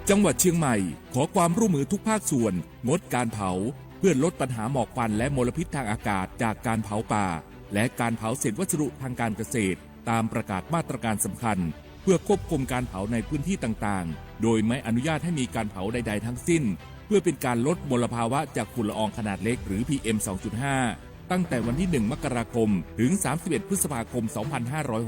จังหวัดเชียงใหม่ขอความร่วมมือทุกภาคส่วนงดการเผาเพื่อลดปัญหาหมอกควันและมลพิษทางอากาศจากการเผาป่าและการเผาเศษวัสดุทางการเกษตรตามประกาศมาตรการสำคัญเพื่อควบคุมการเผาในพื้นที่ต่างๆโดยไม่อนุญาตให้มีการเผาใดๆทั้งสิ้นเพื่อเป็นการลดมลภาวะจากฝุ่นละอองขนาดเล็กหรือ PM 2.5 ตั้งแต่วันที่ 1 มกราคมถึง 31 พฤษภาคม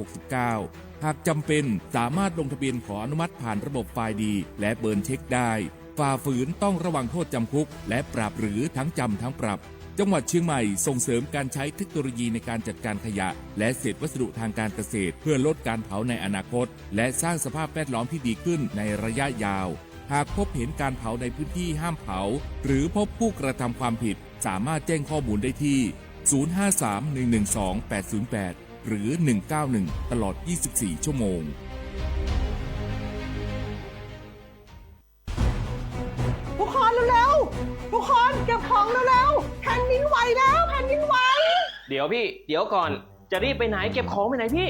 2569 หากจำเป็นสามารถลงทะเบียนขออนุมัติผ่านระบบไฟล์ดีและเบิร์นเช็คได้ฝ่าฝืนต้องระวังโทษจำคุกและปรับหรือทั้งจำทั้งปรับจังหวัดเชียงใหม่ส่งเสริมการใช้เทคโนโลยีในการจัดการขยะและเศษวัสดุทางการเกษตรเพื่อลดการเผาในอนาคตและสร้างสภาพแวดล้อมที่ดีขึ้นในระยะยาวหากพบเห็นการเผาในพื้นที่ห้ามเผาหรือพบผู้กระทำความผิดสามารถแจ้งข้อมูลได้ที่053-112-808หรือ191ตลอด24ชั่วโมงทุกคนเร็วๆทุกคนเก็บของเร็วๆแผ่นดินไหวแล้วแผ่นดินไหวเดี๋ยวพี่เดี๋ยวก่อนจะรีบไปไหนเก็บของไปไหนพี่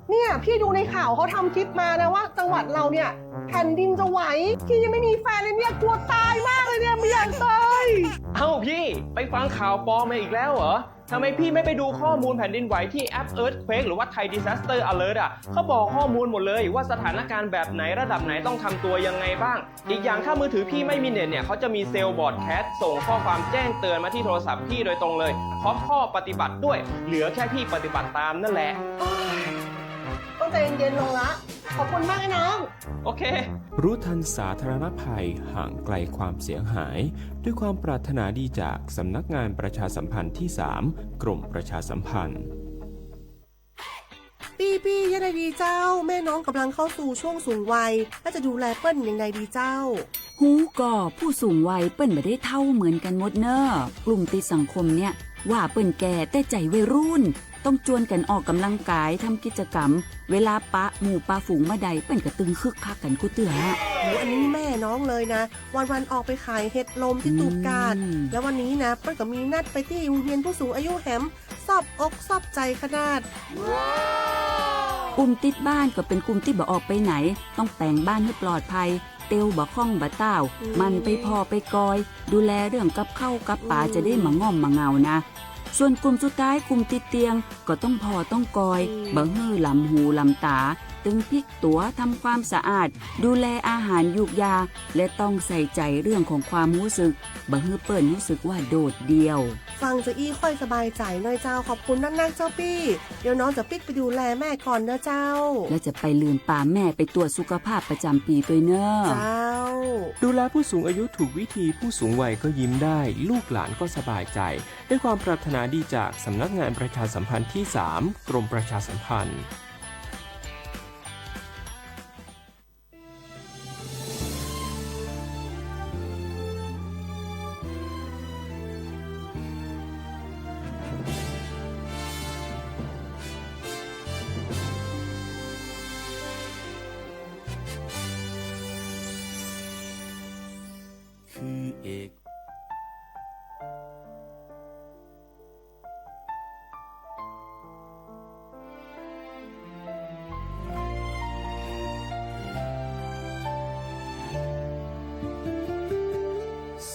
เนี่ยพี่ดูในข่าวเขาทำคลิปมานะว่าจังหวัดเราเนี่ยแผ่นดินจะไหวพี่ยังไม่มีแฟนเลยเนี่ยกลัวตายมากเลยเนี่ยไม่อยากตายเอ้าพี่ไปฟังข่าวปลอมมาอีกแล้วเหรอทำไมพี่ไม่ไปดูข้อมูลแผ่นดินไหวที่แอป Earthquake หรือว่า Thai Disaster Alert เขาบอกข้อมูลหมดเลยว่าสถานการณ์แบบไหนระดับไหนต้องทำตัวยังไงบ้างอีกอย่างถ้ามือถือพี่ไม่มีเน็ตเนี่ยเขาจะมีเซลล์บอร์ดแคสต์ส่งข้อความแจ้งเตือนมาที่โทรศัพท์พี่โดยตรงเลยพร้อมข้อปฏิบัติด้วยเหลือแค่พี่ปฏิบัติตามนั่นแหละต้องใจเย็นๆลงละขอบคุณมากไอ้น้องโอเครู้ทันสาธารณภัยห่างไกลความเสียหายด้วยความปรารถนาดีจากสำนักงานประชาสัมพันธ์ที่ 3 กรมประชาสัมพันธ์ปี้ยังไงดีเจ้าแม่น้องกำลังเข้าสู่ช่วงสูงวัยและจะดูแลเปิ้ลยังไงดีเจ้าฮูก่อผู้สูงวัยเปิ้ลไม่ได้เท่าเหมือนกันหมดเนอะกลุ่มติดสังคมเนี่ยว่าเปิ้ลแก่แต่ใจวัยรุ่นต้องจวนกันออกกำลังกายทำกิจกรรมเวลาปะหมู่ปะฝูงมาใดเปิ้ลกระตึงคึกคักกันกูเตืออันนี้แม่น้องเลยนะวันออกไปขายเห็ดลมที่ตูบกาดแล้ววันนี้นะเปิ้ลก็มีนัดไปที่โรงเรียนผู้สูงอายุแหมซอบอกซอบใจขนาดกลุ่มติดบ้านก็เป็นกลุ่มที่บ่ออกไปไหนต้องแต่งบ้านให้ปลอดภัยเตียวบ่ข้องบ่เต้ามันไปพอไปกอยดูแลเรื่องกับข้าวกับป่าจะได้มาง่อมมาเงานะส่วนกลุ่มสุดท้ายกลุ่มติดเตียงก็ต้องพอต้องกอยบ่ฮื้อลำหูลำตาตึงพลิกตัวทำความสะอาดดูแลอาหารยูกยาและต้องใส่ใจเรื่องของความรู้สึกบ่ฮื้อเปิ้นรู้สึกว่าโดดเดี่ยวฟังจะอี้ค่อยสบายใจหน่อยเจ้าขอบคุณนักเจ้าปี้เดี๋ยวน้องจะปิดไปดูแลแม่ก่อนนะเจ้าและจะไปลืมป่าแม่ไปตรวจสุขภาพประจำปีด้วยเนอะเจ้าดูแลผู้สูงอายุถูกวิธีผู้สูงวัยก็ยิ้มได้ลูกหลานก็สบายใจด้วยความปรารถนาดีจากสำนักงานประชาสัมพันธ์ที่ 3 กรมประชาสัมพันธ์คือเอก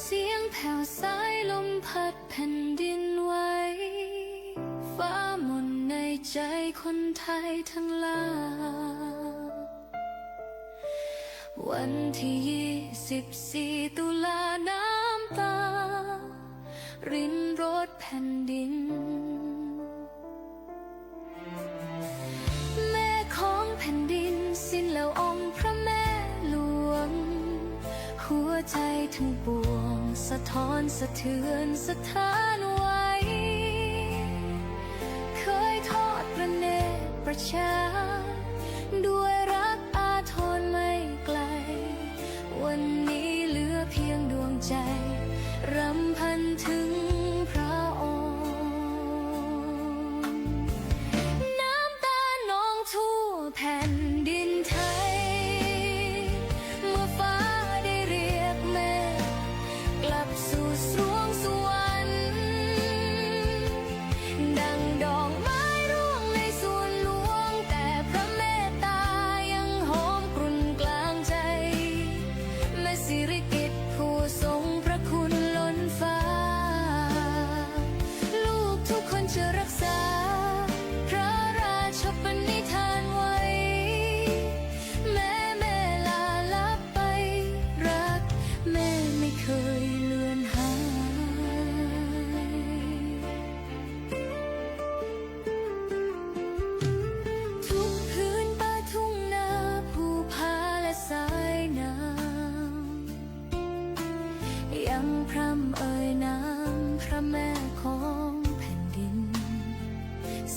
เสียงแผ่วสายลมพัดแผ่นดินไหวฟ้ามนในใจคนไทยทั้งหลายวันที่24ตุลาน้ำตารินรดแผ่นดินแม่ของแผ่นดินสิ้นแล้วองค์พระแม่หลวงหัวใจทั้งปวงสะท้อนสะเทือนสะท้านไว้เคยทอดพระเนตรประชาด้วยรักอาทรไม่ไกลวันนี้เหลือเพียงดวงใจรำพันถึงพระองค์น้ำตานองทั่วแผ่นดินไทยเมื่อฟ้าได้เรียกแม่กลับสู่สวงสวรรค์ดังดอกไม้ร่วงในสวนหลวงแต่ พร่ำเอ่ยนามพระแม่ของแผ่นดิน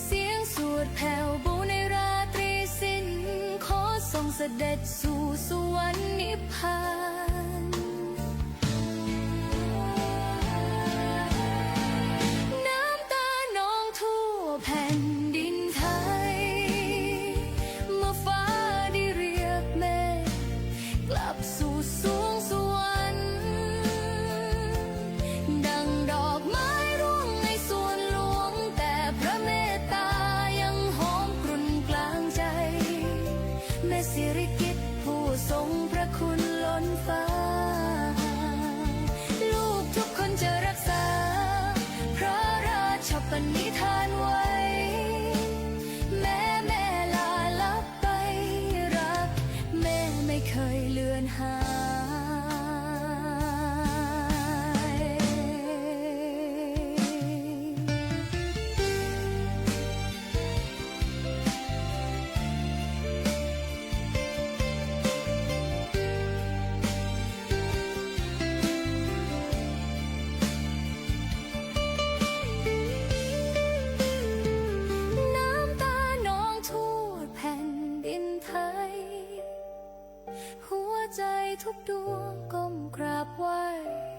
เสียงสวดแผ่วเบาในราตรีสิ้นขอส่งเสด็จสู่สวรรค์นิพพานน้ำตานองทั่วแผ่นดินไทยเมื่อฟ้าได้เรียกแม่กลับสู่สวงสวรรค์ดังดอกไม้ร่วงในสวนหลวงแต่พระเมตตายังหอมกรุ่นกลางใจแม่สิริกิติ์ผู้ทรงพระคุณล้นฟ้าลูกทุกคนจะรักษาพระราชปณิธานไว้แม่ลาลับไปรักแม่ไม่เคยเลือนหายน้ำตานองทั่วแผ่นดินไทยหัวใจทุกดวงก้มกราบไหว้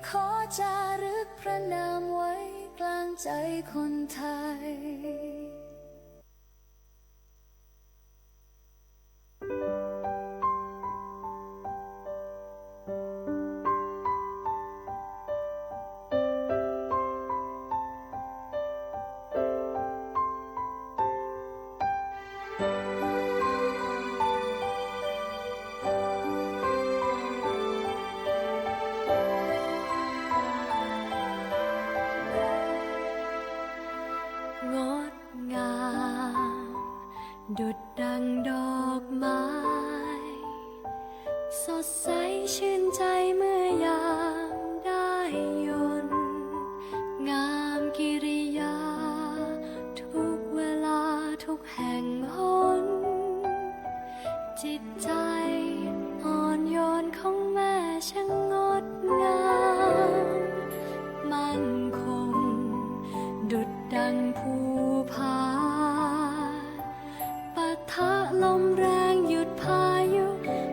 ขอจารึกพระนามไว้กลางใจคนไทยงดงามดุจดังดอกไม้สดใสชื่นใจเมื่อยามได้ยนต์งามกิริยาทุกเวลาทุกแห่งหนจิตใจอ่อนโยนของแม่ช่างงดงามมั่นคงดุจดังภูผาปะทะลมแรงหยุดพายุ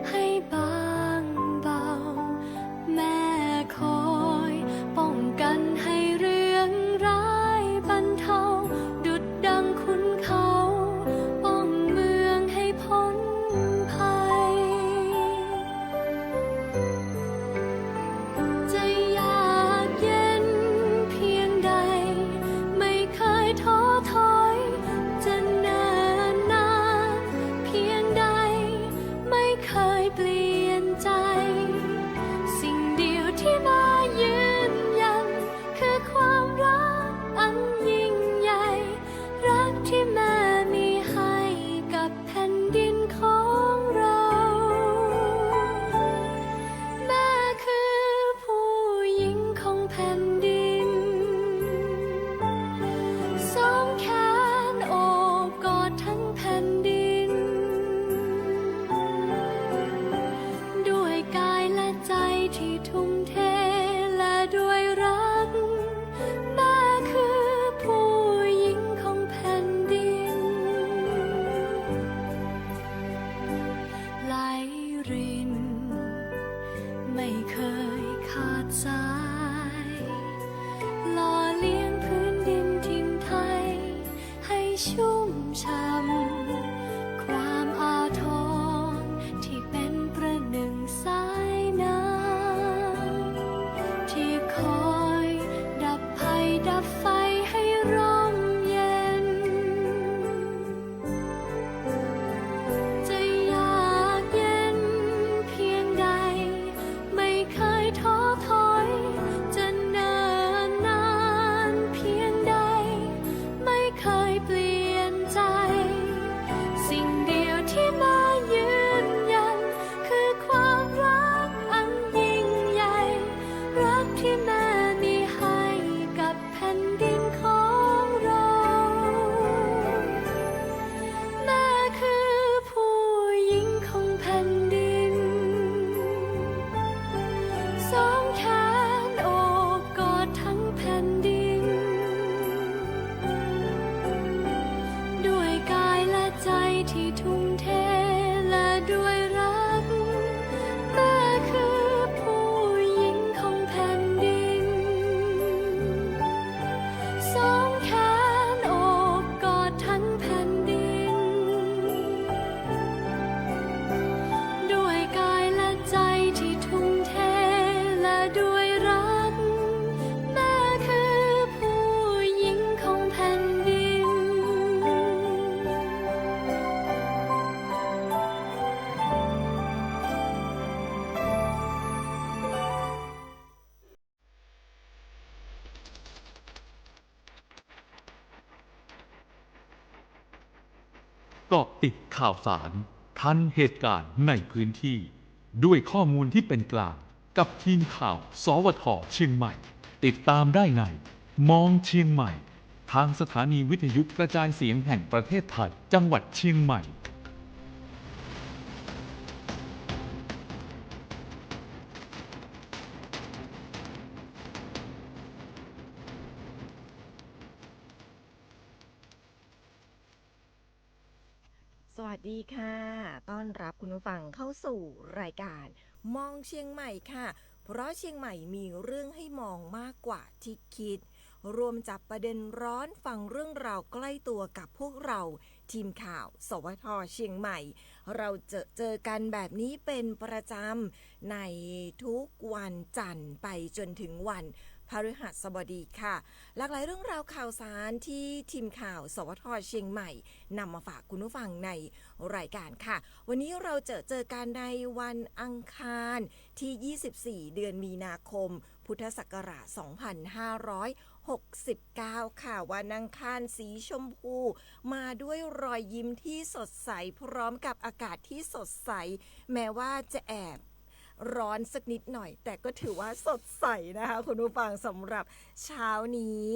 ให้บางเบาแม่คอยป้องกันให้เรื่องร้ายบรรเทาดุจดังขุนเขาป้องเมืองให้พ้นภัยจะยากเย็นเพียงใดไม่เคยท้อถอยจะเนิ่นนานเพียงใดไม่เคยเปลี่ยนใจสิ่งเดียวที่มายืนยันคือความรักอันยิ่งใหญ่รักที่แม่มีให้กับแผ่นดินของเราแม่คือผู้หญิงของแผ่นดินสองแขนโอบกอดทั้งแผ่นดินด้วยกายและใจที่ทุ่มเทและด้วยรักแม่คือผู้หญิงของแผ่นดินไหลรินไม่เคยขาดสายหล่อเลี้ยงพื้นดินถิ่นไทยให้ชุ่มช่ำความอาทรที่เป็นประหนึ่งสายน้ำที่คอยดับภัยดับไฟให้ร่มเย็นจะยากเย็นเพียงใดไม่เคยท้อถอย เกาะติดข่าวสารทันเหตุการณ์ในพื้นที่ ด้วยข้อมูลที่เป็นกลางกับทีมข่าว สวท.เชียงใหม่ ติดตามได้ในมองเชียงใหม่ ทางสถานีวิทยุกระจายเสียงแห่งประเทศไทย จังหวัดเชียงใหม่ สวัสดีค่ะ ต้อนรับคุณผู้ฟังเข้าสู่รายการมองเชียงใหม่ค่ะ เพราะเชียงใหม่มีเรื่องให้มองมากกว่าที่คิด รวมจับประเด็นร้อนฟังเรื่องราวใกล้ตัวกับพวกเราทีมข่าว สวท.เชียงใหม่ เราเจอกันแบบนี้เป็นประจำในทุกวันจันทร์ไปจนถึงวันพฤหัสบดีค่ะหลากหลายเรื่องราวข่าวสารที่ทีมข่าว สวท.เชียงใหม่นำมาฝากคุณผู้ฟังในรายการค่ะวันนี้เราเจอกันในวันอังคารที่ 24 เดือนมีนาคมพุทธศักราช 2569 ค่ะวันอังคารสีชมพูมาด้วยรอยยิ้มที่สดใสพร้อมกับอากาศที่สดใสแม้ว่าจะแอบร้อนสักนิดหน่อยแต่ก็ถือว่าสดใสนะคะคุณผู้ฟังสำหรับเช้านี้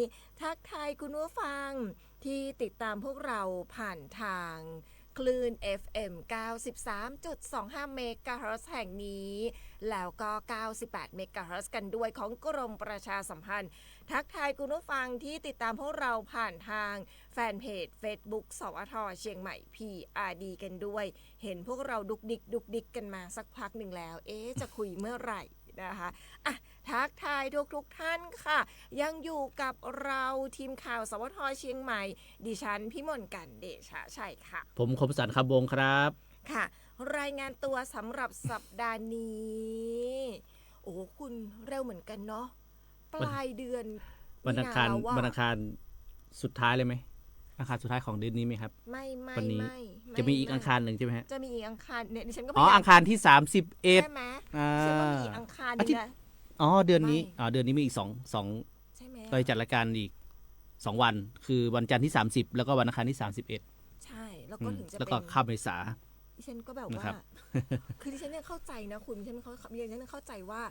ทักทายคุณผู้ฟังที่ติดตามพวกเราผ่านทางคลื่น FM 93.25 เมกะเฮิรตซ์แห่งนี้แล้วก็ 98 เมกะเฮิรตซ์กันด้วยของกรมประชาสัมพันธ์ทักทายคุณผู้ฟังที่ติดตามพวกเราผ่านทางแฟนเพจ Facebook สวท.เชียงใหม่ PRD กันด้วยเห็นพวกเราดุกดิกกันมาสักพักหนึ่งแล้วจะคุยเมื่อไหร่นะคะอ่ะทักทายทุกท่านค่ะยังอยู่กับเราทีมข่าวสวท.เชียงใหม่ดิฉันพิมลกันเดชะชัยค่ะผมคมสันต์คำวงครับค่ะรายงานตัวสำหรับสัปดาห์นี้โอ้คุณเร็วเหมือนกันเนาะปลายเดือนวันอังคารสุดท้ายเลยไหมอังคารสุดท้ายของเดือนนี้ไหมครับไม่จะมีอีกอังคารหนึ่งใช่ไหมฮะจะมีอีกอังคารเนี่ยดิฉันก็อังคารที่31ใช่ไหมใช่ว่ามีอังคารนึงนะเดือนนี้มีอีก2ใช่ไหมเราจัดรายการอีก2วันคือวันจันทร์ที่30แล้วก็วันอังคารที่31ใช่แล้วก็ถึงจะเป็นแล้วก็ข้ามเมษาดิฉันก็แบบว่าคือดิฉันเนี่ยเข้าใจนะคุณดิฉันเข้าใจว่า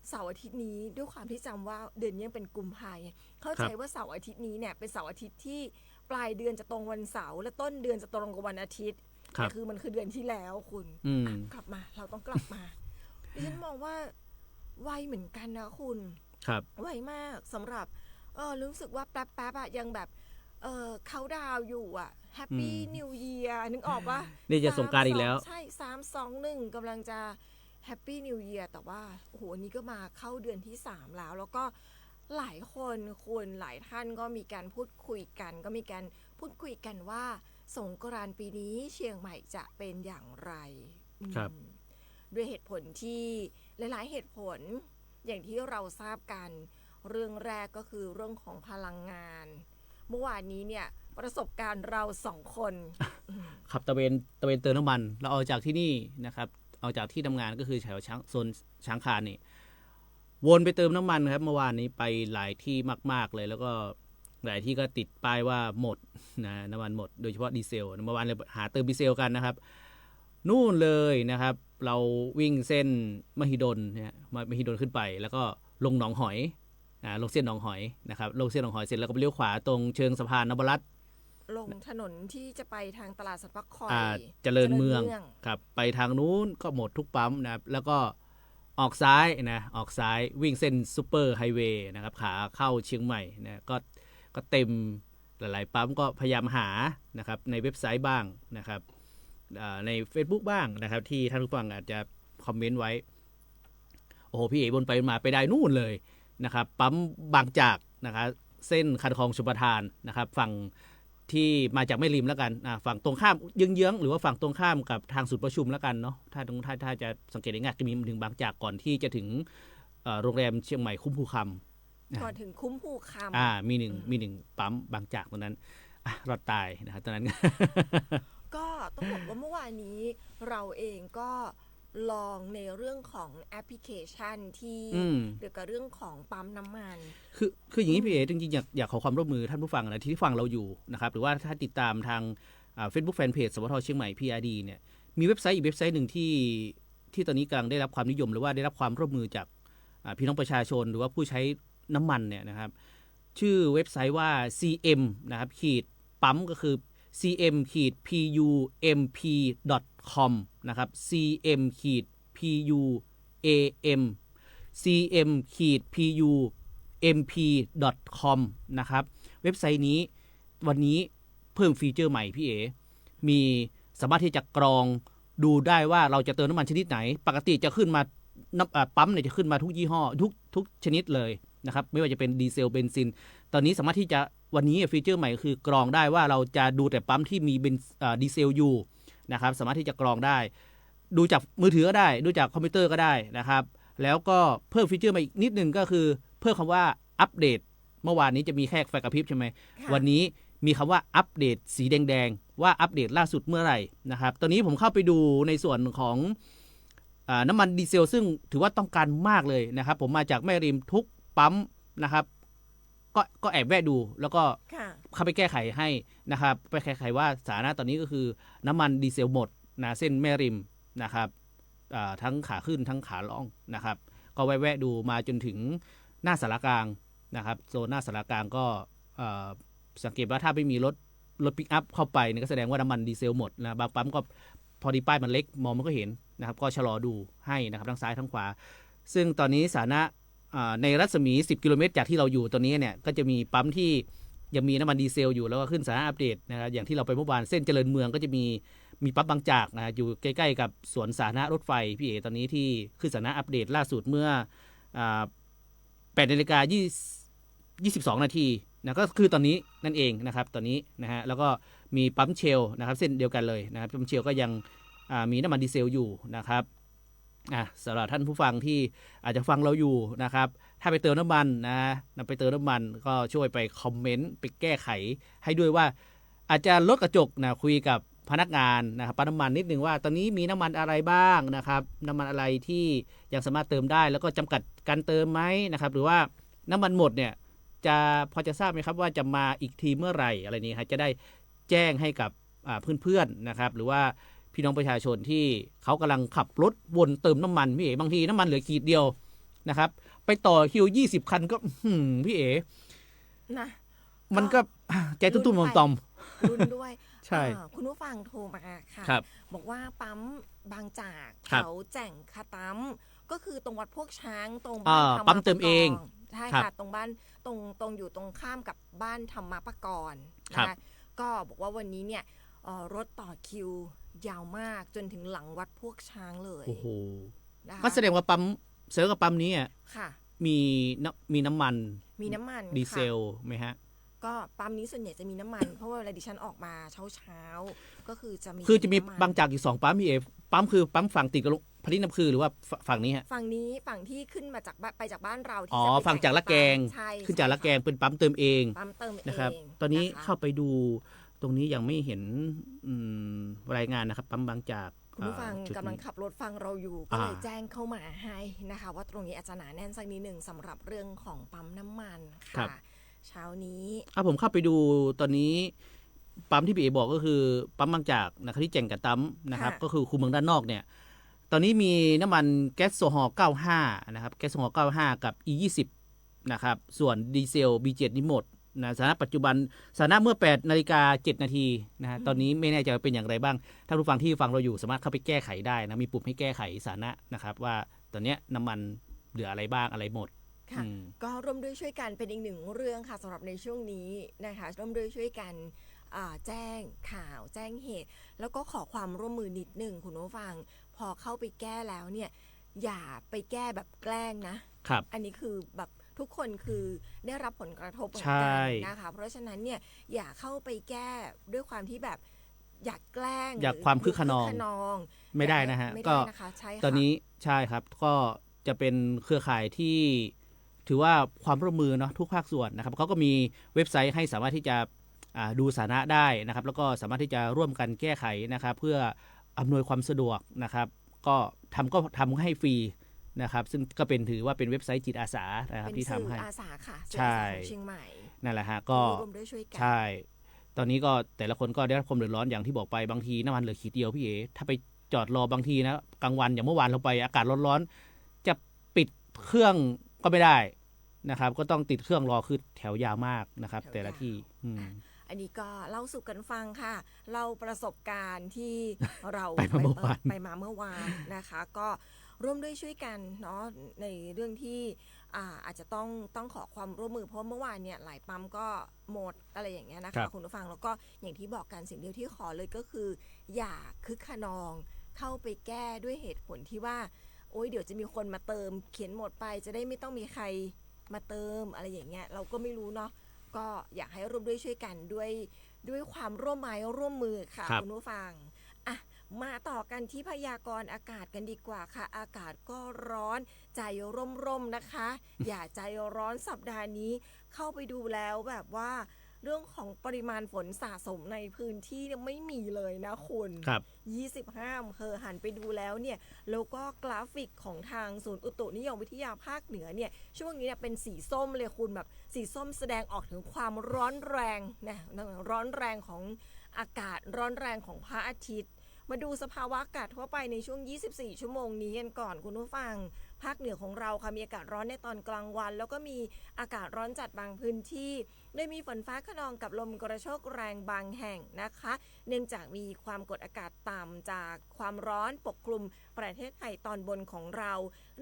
เสาร์อาทิตย์นี้ด้วยความที่จำว่าเดือนนี้เป็นกุมภาพันธ์เข้าใจว่าเสาร์อาทิตย์นี้เนี่ยเป็นเสาร์อาทิตย์ที่ปลายเดือนจะตรงวันเสาร์และต้นเดือนจะตรงกับวันอาทิตย์แต่คือมันคือเดือนที่แล้วคุณกลับมาเราต้องกลับมาดิฉันมองว่าไวเหมือนกันนะคุณไวมากสำหรับรู้สึกว่าแป๊บๆยังแบบเขาดาวอยู่แฮปปี้นิวเยียร์นึกออกว่านี่จะสงกรานต์อีกแล้วใช่3 2 1กำลังจะแฮปปี้นิวเยียร์แต่ว่าโอ้โหนี้ก็มาเข้าเดือนที่3แล้วก็หลายคนหลายท่านก็มีการพูดคุยกันว่าสงกรานต์ปีนี้เชียงใหม่จะเป็นอย่างไรด้วยเหตุผลที่หลายๆเหตุผลอย่างที่เราทราบกันเรื่องแรกก็คือเรื่องของพลังงานเมื่อวานนี้เนี่ยประสบการณ์เรา2 คนขับตะเวนเติมน้ำมันเราออกจากที่นี่นะครับเอาจากที่ทำงานก็คือแถวโซนช้างคานนี่วนไปเติมน้ำมันครับเมื่อวานนี้ไปหลายที่มากๆเลยแล้วก็หลายที่ก็ติดป้ายว่าหมดนะน้ำมันหมดโดยเฉพาะดีเซลเมื่อวานเลยหาเติมดีเซลกันนะครับนู่นเลยนะครับเราวิ่งเส้นมหิดลเนี่ยมหิดลขึ้นไปแล้วก็ลงหนองหอยลงเส้นหนองหอยนะครับลงเส้นหนองหอยเสร็จแล้วก็ไปเลี้ยวขวาตรงเชิงสะพานนวรัตน์ลงถนนที่จะไปทางตลาดสัตว์ปักคอยเจริญเมืองครับไปทางนู้นก็หมดทุกปั๊มนะครับแล้วก็ออกซ้ายวิ่งเส้นซูเปอร์ไฮเวย์นะครับขาเข้าเชียงใหม่นะก็เต็มหลายๆปั๊มก็พยายามหานะครับในเว็บไซต์บ้างนะครับใน Facebook บ้างนะครับที่ท่านผู้ฟังอาจจะคอมเมนต์ไว้โอ้โหพี่เอ๋บนไปมาไปได้นู่นเลยนะครับปั๊มบางจากนะครับเส้นคันคลองชลประทานนะครับฝั่งที่มาจากแม่ริมแล้วกันฝั่งตรงข้ามเยื้องๆหรือว่าฝั่งตรงข้ามกับทางศูนย์ประชุมแล้วกันเนาะถ้าจะสังเกตได้ง่ายจะมีถึงบางจากก่อนที่จะถึงโรงแรมเชียงใหม่คุ้มภูคำก่อนถึงคุ้มภูคำมีหนึ่งปั๊มบางจากตรงนั้นรอดตายนะครับตอนนั้นก็ต้องบอกว่าเมื่อวานนี้เราเองก็ลองในเรื่องของแอปพลิเคชันที่เกี่ยวกับเรื่องของปั๊มน้ำมันคืออย่างนี้พี่เอ๋จริงๆอยากขอความร่วมมือท่านผู้ฟังนะที่ฟังเราอยู่นะครับหรือว่าถ้าติดตามทาง Facebook Fanpage สวทเชียงใหม่ PRD เนี่ยมีเว็บไซต์อีกเว็บไซต์หนึ่งที่ตอนนี้กำลังได้รับความนิยมหรือว่าได้รับความร่วมมือจากพี่น้องประชาชนหรือว่าผู้ใช้น้ำมันเนี่ยนะครับชื่อเว็บไซต์ว่า cm นะครับขีดปั๊มก็คือ cm ขีด pump.com นะครับ cm ขีด pum cm ขีด pump.com นะครับเว็บไซต์นี้วันนี้เพิ่มฟีเจอร์ใหม่พี่เอมีสามารถที่จะกรองดูได้ว่าเราจะเติมน้ำมันชนิดไหนปกติจะขึ้นมาปั๊มเนี่ยจะขึ้นมาทุกยี่ห้อทุกชนิดเลยนะครับไม่ว่าจะเป็นดีเซลเบนซินตอนนี้สามารถที่จะวันนี้ฟีเจอร์ใหม่คือกรองได้ว่าเราจะดูแต่ปั๊มที่มีดีเซลอยู่นะครับสามารถที่จะกรองได้ดูจากมือถือก็ได้ดูจากคอมพิวเตอร์ก็ได้นะครับแล้วก็เพิ่มฟีเจอร์มาอีกนิดนึงก็คือเพิ่มคำว่าอัปเดตเมื่อวานนี้จะมีแค่ไฟกระพริบใช่ไหมวันนี้มีคำว่าอัปเดตสีแดงๆว่าอัปเดตล่าสุดเมื่อไหร่นะครับตอนนี้ผมเข้าไปดูในส่วนของน้ำมันดีเซลซึ่งถือว่าต้องการมากเลยนะครับผมมาจากแม่ริมทุกปั๊มนะครับก็แอบแวะดูแล้วก็เข้าไปแก้ไขให้นะครับไปแก้ไขว่าสถานะตอนนี้ก็คือน้ำมันดีเซลหมดนะเส้นแม่ริมนะครับทั้งขาขึ้นทั้งขาล่องนะครับก็แวะดูมาจนถึงหน้าสารกลางนะครับโซนหน้าสารกลางก็สังเกตว่าถ้าไม่มีรถปิกอัพเข้าไปเนี่ยก็แสดงว่าน้ำมันดีเซลหมดนะบางปั๊มก็พอดีป้ายมันเล็กมองมันก็เห็นนะครับก็ชะลอดูให้นะครับทั้งซ้ายทั้งขวาซึ่งตอนนี้สถานะในรัศมี10กิโลเมตรจากที่เราอยู่ตอนนี้เนี่ยก็จะมีปั๊มที่ยังมีน้ำมันดีเซลอยู่แล้วก็ขึ้นสถานะอัปเดตนะครับอย่างที่เราไปเมื่อวานเส้นเจริญเมืองก็จะมีปั๊มบางจากนะอยู่ใกล้ๆกับสวนสาธารณะรถไฟพี่เอตอนนี้ที่ขึ้นสถานะอัปเดตล่าสุดเมื่อ8:22 นาทีนะก็คือตอนนี้นั่นเองนะครับตอนนี้นะฮะแล้วก็มีปั๊มเชลนะครับเส้นเดียวกันเลยนะครับปั๊มเชลก็ยังมีน้ำมันดีเซลอยู่นะครับสำหรับท่านผู้ฟังที่อาจจะฟังเราอยู่นะครับถ้าไปเติมน้ำมันนะไปเติมน้ำมันก็ช่วยไปคอมเมนต์ไปแก้ไขให้ด้วยว่าอาจจะลดกระจกนะคุยกับพนักงานนะครับปั๊มน้ำมันนิดนึงว่าตอนนี้มีน้ำมันอะไรบ้างนะครับน้ำมันอะไรที่ยังสามารถเติมได้แล้วก็จำกัดการเติมไหมนะครับหรือว่าน้ำมันหมดเนี่ยพอจะทราบไหมครับว่าจะมาอีกทีเมื่อไหร่อะไรนี้ครับจะได้แจ้งให้กับเพื่อนๆนะครับหรือว่าพี่น้องประชาชนที่เขากำลังขับรถวนเติมน้ำมันพี่เอ๋บางทีน้ำมันเหลือขีดเดียวนะครับไปต่อคิว20 คันก็พี่เอ๋นะมันก็ใจตุ้มๆต่อมๆรุนด้วยใช่คุณผู้ฟังโทรมาค่ะบอกว่าปั๊มบางจากแถวแจ่งคาตั้มก็คือตรงวัดพวกช้างตรงปั๊มเติมเองใช่ค่ะตรงบ้านตรงอยู่ตรงข้ามกับบ้านธรรมปกรณ์นะคะก็บอกว่าวันนี้เนี่ยรถต่อคิวยาวมากจนถึงหลังวัดพวกช้างเลยโอ้โหก็แสดงว่าปั๊มเซิร์ฟกับปั๊มนี้มีน้ำมันดีเซลไหมฮะก็ปั๊มนี้ส่วนใหญ่จะมีน้ำมันเพราะว่าเวลาดิฉันออกมาเช้าก็คือจะมีบางจากอยู่2ปั๊มพี่เอปั๊มคือปั๊มฝั่งติดกับพระที่น้ำคือหรือว่าฝั่งนี้ฮะฝั่งที่ขึ้นมาจากไปจากบ้านเราที่ฝั่งจากละแกงขึ้นจากละแกงเป็นปั๊มเติมเองนะครับตอนนี้เข้าไปดูตรงนี้ยังไม่เห็นรายงานนะครับปั๊มบางจากคุณผู้ฟังกำลังขับรถฟังเราอยู่ก็เลยแจ้งเข้ามาให้นะคะว่าตรงนี้อาจจะหนาแน่นสักนิดหนึ่งสำหรับเรื่องของปั๊มน้ำมันค่ะเช้านี้ผมเข้าไปดูตอนนี้ปั๊มที่พี่เอบอกก็คือปั๊มบางจากนะครับที่แจ่งกับตั้มนะครับก็คือคูเมืองด้านนอกเนี่ยตอนนี้มีน้ำมันแก๊สโซฮอล์95นะครับแก๊สโซฮอล์95กับ E20 นะครับส่วนดีเซล B7 นี่หมดนะสถานะปัจจุบันสถานะเมื่อ 8:07 นาทีนะฮะตอนนี้ไม่แน่ใจเป็นอย่างไรบ้างถ้าผู้ฟังที่ฟังเราอยู่สามารถเข้าไปแก้ไขได้นะมีปุ่มให้แก้ไขสถานะนะครับว่าตอนนี้น้ำมันเหลืออะไรบ้างอะไรหมดค่ะก็ร่วมด้วยช่วยกันเป็นอีกหนึ่งเรื่องค่ะสำหรับในช่วงนี้นะคะร่วมด้วยช่วยกันแจ้งข่าวแจ้งเหตุแล้วก็ขอความร่วมมือนิดหนึ่งคุณผู้ฟังพอเข้าไปแก้แล้วเนี่ยอย่าไปแก้แบบแกล้งนะครับอันนี้คือแบบทุกคนคือได้รับผลกระทบเหมือนกันนะคะเพราะฉะนั้นเนี่ยอย่าเข้าไปแก้ด้วยความที่แบบอยากแกล้งอยากความคึกขนองไม่ได้นะฮะก็ตอนนี้ใช่ครับก็จะเป็นเครือข่ายที่ถือว่าความร่วมมือเนาะทุกภาคส่วนนะครับเขาก็มีเว็บไซต์ให้สามารถที่จะดูสถานะได้นะครับแล้วก็สามารถที่จะร่วมกันแก้ไขนะครับเพื่ออำนวยความสะดวกนะครับก็ทำให้ฟรีนะครับซึ่งก็เป็นถือว่าเป็นเว็บไซต์จิตอาสานะครับที่ทำให้อาสาค่ะใช่เชียงใหม่นั่นแหละฮะก็ใช่ ตอนนี้ก็แต่ละคนก็ได้รับความเดือดร้อนอย่างที่บอกไปบางทีน้ำมันเหลือขีดเดียวพี่เอถ้าไปจอดรอบางทีนะกลางวันอย่างเมื่อวานเราไปอากาศร้อนๆจะปิดเครื่องก็ไม่ได้นะครับก็ต้องติดเครื่องรอคือแถวยาวมากนะครับแต่ละที่อันนี้ก็เล่าสู่กันฟังค่ะเล่าประสบการณ์ที่เรา ไปมาเมื่อวาน นะคะก็ร่วมด้วยช่วยกันเนาะในเรื่องที่อาจจะต้องขอความร่วมมือเพราะเมื่อวานเนี่ยหลายปั๊มก็หมดอะไรอย่างเงี้ยนะคะคุณผู้ฟังแล้วก็อย่างที่บอกกันสิ่งเดียวที่ขอเลยก็คืออย่าคึกขนองเข้าไปแก้ด้วยเหตุผลที่ว่าโอ๊ยเดี๋ยวจะมีคนมาเติมเขียนหมดไปจะได้ไม่ต้องมีใครมาเติมอะไรอย่างเงี้ยเราก็ไม่รู้เนาะก็อยากให้ร่วมด้วยช่วยกันด้วยความร่วมไม้ร่วมมือค่ะคุณผู้ฟังมาต่อกันที่พยากรณ์อากาศกันดีกว่าค่ะอากาศก็ร้อนใจร่มๆนะคะ อย่าใจร้อนสัปดาห์นี้เข้าไปดูแล้วแบบว่าเรื่องของปริมาณฝนสะสมในพื้นที่เนี่ยไม่มีเลยนะคุณ25อำเภอหันไปดูแล้วเนี่ยแล้วก็กราฟิกของทางศูนย์อุตุนิยมวิทยาภาคเหนือเนี่ยช่วงนี้เนี่ยเป็นสีส้มเลยคุณแบบสีส้มแสดงออกถึงความร้อนแรงนะร้อนแรงของอากาศร้อนแรงของพระอาทิตย์มาดูสภาวะอากาศทั่วไปในช่วง24ชั่วโมงนี้กันก่อนคุณผู้ฟังภาคเหนือของเราค่ะมีอากาศร้อนในตอนกลางวันแล้วก็มีอากาศร้อนจัดบางพื้นที่โดยมีฝนฟ้าคะนองกับลมกระโชกแรงบางแห่งนะคะเนื่องจากมีความกดอากาศต่ำจากความร้อนปกคลุมประเทศไทยตอนบนของเรา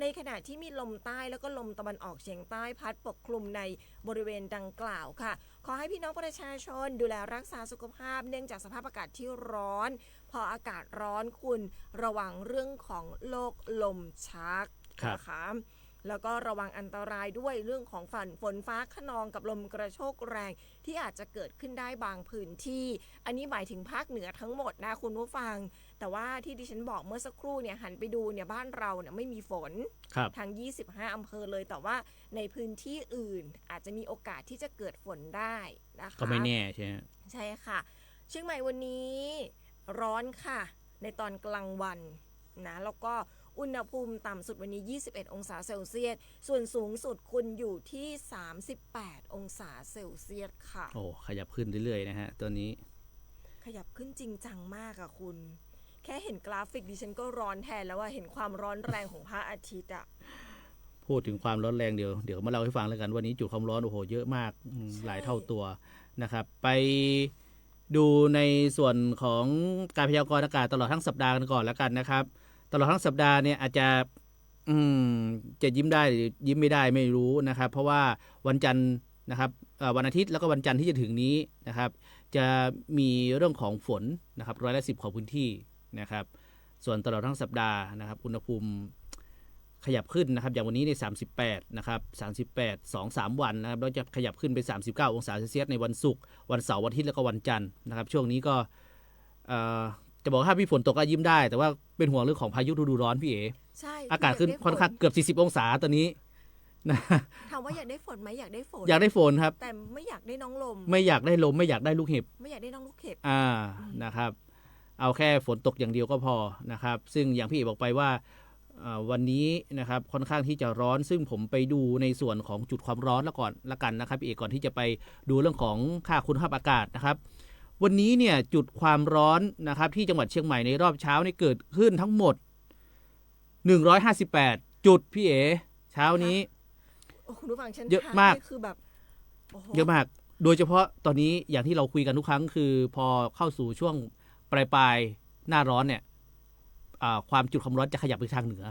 ในขณะที่มีลมใต้แล้วก็ลมตะวันออกเฉียงใต้พัดปกคลุมในบริเวณดังกล่าวค่ะขอให้พี่น้องประชาชนดูแลรักษาสุขภาพเนื่องจากสภาพอากาศที่ร้อนพออากาศร้อนคุณระวังเรื่องของโรคลมชักนะคะแล้วก็ระวังอันตรายด้วยเรื่องของฝนฟ้าคะนองกับลมกระโชกแรงที่อาจจะเกิดขึ้นได้บางพื้นที่อันนี้หมายถึงภาคเหนือทั้งหมดนะคุณผู้ฟังแต่ว่าที่ดิฉันบอกเมื่อสักครู่เนี่ยหันไปดูเนี่ยบ้านเราเนี่ยไม่มีฝนทั้ง25อำเภอเลยแต่ว่าในพื้นที่อื่นอาจจะมีโอกาสที่จะเกิดฝนได้นะคะก็ไม่แน่ใช่ใช่ค่ะเชียงใหม่วันนี้ร้อนค่ะในตอนกลางวันนะแล้วก็อุณหภูมิต่ำสุดวันนี้21องศาเซลเซียสส่วนสูงสุดคุณอยู่ที่38องศาเซลเซียสค่ะโอ้ขยับขึ้นเรื่อยๆนะฮะตัวนี้ขยับขึ้นจริงจังมากอะคุณแค่เห็นกราฟิกดิฉันก็ร้อนแทนแล้วว่าเห็นความร้อนแรงของพระอาทิตย์อะพูดถึงความร้อนแรงเดี๋ยวมาเล่าให้ฟังแล้วกันวันนี้จุดความร้อนโอ้โหเยอะมากหลายเท่าตัวนะครับไปดูในส่วนของการพยากรณ์อากาศตลอดทั้งสัปดาห์กันก่อนแล้วกันนะครับตลอดทั้งสัปดาห์เนี่ยอาจจะจะยิ้มได้หรือยิ้มไม่ได้ไม่รู้นะครับเพราะว่าวันจันทร์นะครับวันอาทิตย์แล้วก็วันจันทร์ที่จะถึงนี้นะครับจะมีเรื่องของฝนนะครับ10%ของพื้นที่นะครับส่วนตลอดทั้งสัปดาห์นะครับอุณหภูมิขยับขึ้นนะครับอย่างวันนี้ใน38นะครับ38 2-3 วันนะครับแล้วจะขยับขึ้นไป39องศาเซลเซียสในวันศุกร์วันเสาร์วันอาทิตย์แล้วก็วันจันทร์นะครับช่วงนี้ก็จะบอกว่าถ้ามีฝนตกก็ยิ้มได้แต่ว่าเป็นห่วงเรื่องของพายุฤดูร้อนพี่เอ๋ใช่อากาศขึ้นค่อนข้างเกือบ40องศาตอนนี้นะถามว่าอยากได้ฝนไหมอยากได้ฝนครับแต่ไม่อยากได้น้องลมไม่อยากได้ลมไม่อยากได้ลูกเห็บไม่อยากได้น้องลูกเห็บนะครับเอาแค่ฝนตกอย่างเดียวก็พอนะครับซึ่งอย่างพี่เอ๋บอกไปว่าวันนี้นะครับค่อนข้างที่จะร้อนซึ่งผมไปดูในส่วนของจุดความร้อนแล้วก่อนละกันนะครับพี่เอ๋ก่อนที่จะไปดูเรื่องของค่าคุณภาพอากาศนะครับวันนี้เนี่ยจุดความร้อนนะครับที่จังหวัดเชียงใหม่ในรอบเช้านี่เกิดขึ้นทั้งหมด158จุดพี่เอ๋เช้านี้คุณผู้ฟังฉันเยอะมากคือแบบเยอะมากโดยเฉพาะตอนนี้อย่างที่เราคุยกันทุกครั้งคือพอเข้าสู่ช่วงปลายหน้าร้อนเนี่ยความจุดความร้อนจะขยับไปทางเหนือ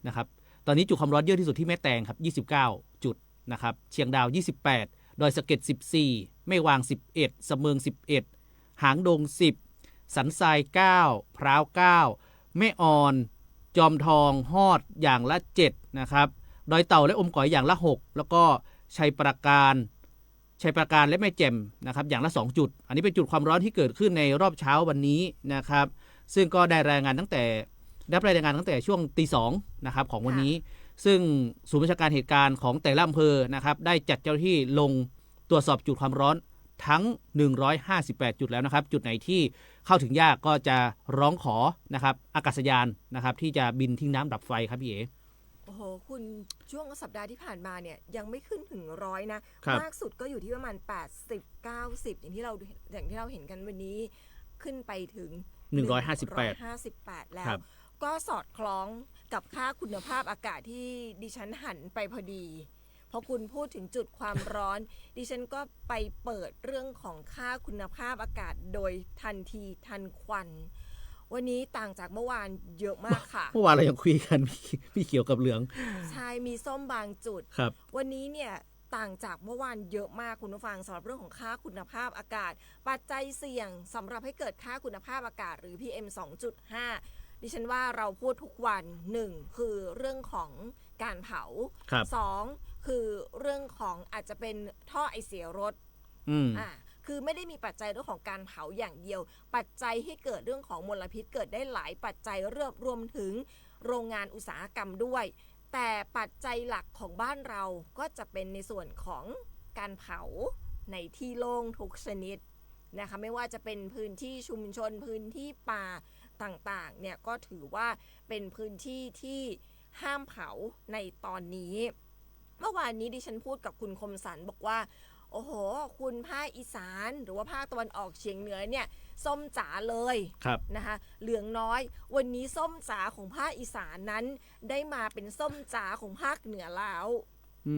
นะครับตอนนี้จุดความร้อนเยอะที่สุดที่แม่แตงครับ29จุดนะครับเชียงดาว28ดอยสะเก็ด14แม่วาง11เสมิง11หางดง10สันทราย9พร้าว9แม่อ่อนจอมทองฮอดอย่างละ7นะครับดอยเต่าและอมก๋อยอย่างละ6แล้วก็ชัยปราการและแม่แจ่มนะครับอย่างละ2จุดอันนี้เป็นจุดความร้อนที่เกิดขึ้นในรอบเช้าวันนี้นะครับซึ่งก็ได้รายงานตั้งแต่ช่วงตี 2นะครับของวันนี้ซึ่งศูนย์บัญชาการเหตุการณ์ของแต่ละอำเภอนะครับได้จัดเจ้าหน้าที่ลงตรวจสอบจุดความร้อนทั้ง158จุดแล้วนะครับจุดไหนที่เข้าถึงยากก็จะร้องขอนะครับอากาศยานนะครับที่จะบินทิ้งน้ำดับไฟครับพี่เอ๋ โอ้โหคุณช่วงสัปดาห์ที่ผ่านมาเนี่ยยังไม่ขึ้นถึง100นะมากสุดก็อยู่ที่ประมาณ80-90อย่างที่เราเห็นกันวันนี้ขึ้นไปถึง158แล้วก็สอดคล้องกับค่าคุณภาพอากาศที่ดิฉันหันไปพอดีพอคุณพูดถึงจุดความร้อนดิฉันก็ไปเปิดเรื่องของค่าคุณภาพอากาศโดยทันทีทันควันวันนี้ต่างจากเมื่อวานเยอะมากค่ะเมื่อวานเรายังคุยกันมีเขียวกับเหลืองใช่มีส้มบางจุดวันนี้เนี่ยต่างจากเมื่อวานเยอะมากคุณผู้ฟังสำหรับเรื่องของค่าคุณภาพอากาศปัจจัยเสี่ยงสำหรับให้เกิดค่าคุณภาพอากาศหรือ PM 2.5 ดิฉันว่าเราพูดทุกวัน1คือเรื่องของการเผา2คือเรื่องของอาจจะเป็นท่อไอเสียรถคือไม่ได้มีปัจจัยเรื่องของการเผาอย่างเดียวปัจจัยให้เกิดเรื่องของมลพิษเกิดได้หลายปัจจัยรวมถึงโรงงานอุตสาหกรรมด้วยแต่ปัจจัยหลักของบ้านเราก็จะเป็นในส่วนของการเผาในที่โล่งทุกชนิดนะคะไม่ว่าจะเป็นพื้นที่ชุมชนพื้นที่ป่าต่างๆเนี่ยก็ถือว่าเป็นพื้นที่ที่ห้ามเผาในตอนนี้เมื่อวานนี้ดิฉันพูดกับคุณคมสันบอกว่าโอ้โหคุณภาคอีสานหรือว่าภาคตะวันออกเฉียงเหนือเนี่ยส้มจ๋าเลยนะคะเหลืองน้อยวันนี้ส้มจ๋าของภาคอีสานนั้นได้มาเป็นส้มจ๋าของภาคเหนือแล้ว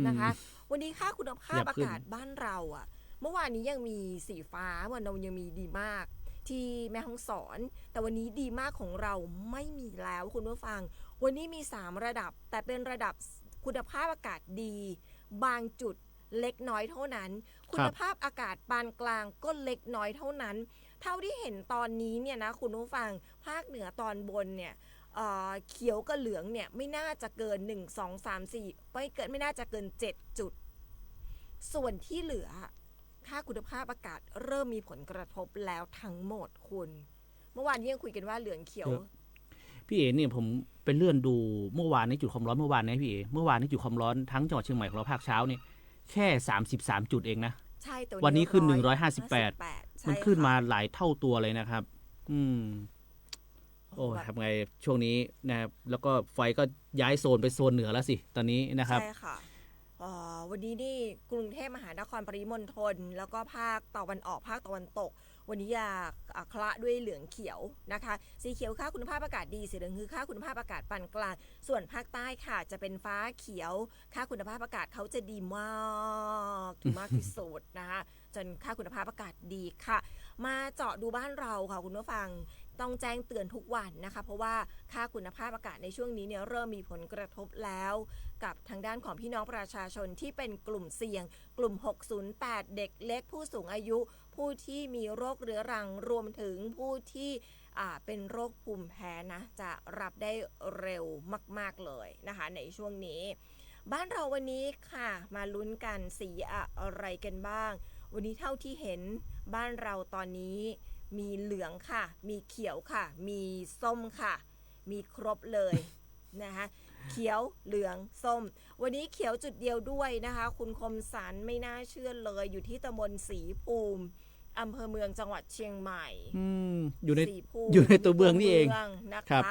นะคะวันนี้ค่าคุณภาพอากาศบ้านเราอ่ะเมื่อวานนี้ยังมีสีฟ้าวันเรายังมีดีมากที่แม่ฮ่องสอนแต่วันนี้ดีมากของเราไม่มีแล้วคุณผู้ฟังวันนี้มี3ระดับแต่เป็นระดับคุณภาพอากาศดีบางจุดเล็กน้อยเท่านั้นคุณภาพอากาศปานกลางก็เล็กน้อยเท่านั้นเท่าที่เห็นตอนนี้เนี่ยนะคุณผู้ฟังภาคเหนือตอนบนเนี่ยเขียวกับเหลืองเนี่ยไม่น่าจะเกิน1 2 3 4ไม่น่าจะเกิน7จุดส่วนที่เหลือค่าคุณภาพอากาศเริ่มมีผลกระทบแล้วทั้งหมดคุณเมื่อวานนี้ยังคุยกันว่าเหลืองเขียวพี่เอ๋เนี่ยผมไปเลื่อนดูเมื่อวานนี้จุดความร้อนเมื่อวานนี้พี่เอ๋เมื่อวานนี้จุดความร้อนทั้งจังหวัดเชียงใหม่ของเราภาคเช้าเนี่ยแค่33จุดเองนะใช่แต่วันนี้ขึ้น158มันขึ้นมาหลายเท่าตัวเลยนะครับโอ้ทำไงช่วงนี้นะครับแล้วก็ไฟก็ย้ายโซนไปโซนเหนือแล้วสิตอนนี้นะครับใช่ค่ะวันนี้นี่กรุงเทพมหานครปริมณฑลแล้วก็ภาคตะวันออกภาคตะวันตกวันนี้อยากคละด้วยเหลืองเขียวนะคะสีเขียวค่าคุณภาพอากาศดีสีเหลืองคือค่าคุณภาพอากาศปานกลางส่วนภาคใต้ค่ะจะเป็นฟ้าเขียวค่าคุณภาพอากาศเขาจะดีมากถึงมากที่สุดนะคะจนค่าคุณภาพอากาศดีค่ะมาเจาะดูบ้านเราค่ะคุณผู้ฟังต้องแจ้งเตือนทุกวันนะคะเพราะว่าค่าคุณภาพอากาศในช่วงนี้เนี่ยเริ่มมีผลกระทบแล้วกับทางด้านของพี่น้องประชาชนที่เป็นกลุ่มเสี่ยงกลุ่ม608เด็กเล็กผู้สูงอายุผู้ที่มีโรคเรื้อรังรวมถึงผู้ที่เป็นโรคภูมิแพ้นะจะรับได้เร็วมากๆเลยนะคะในช่วงนี้บ้านเราวันนี้ค่ะมาลุ้นกันสีอะไรกันบ้างวันนี้เท่าที่เห็นบ้านเราตอนนี้มีเหลืองค่ะมีเขียวค่ะมีส้มค่ะมีครบเลยนะคะเขียวเหลืองส้มวันนี้เขียวจุดเดียวด้วยนะคะคุณคมสันไม่น่าเชื่อเลยอยู่ที่ตำบลศรีภูมิอำเภอเมืองจังหวัดเชียงใหม่อยู่ในตัวเมืองนี่เองนะคะ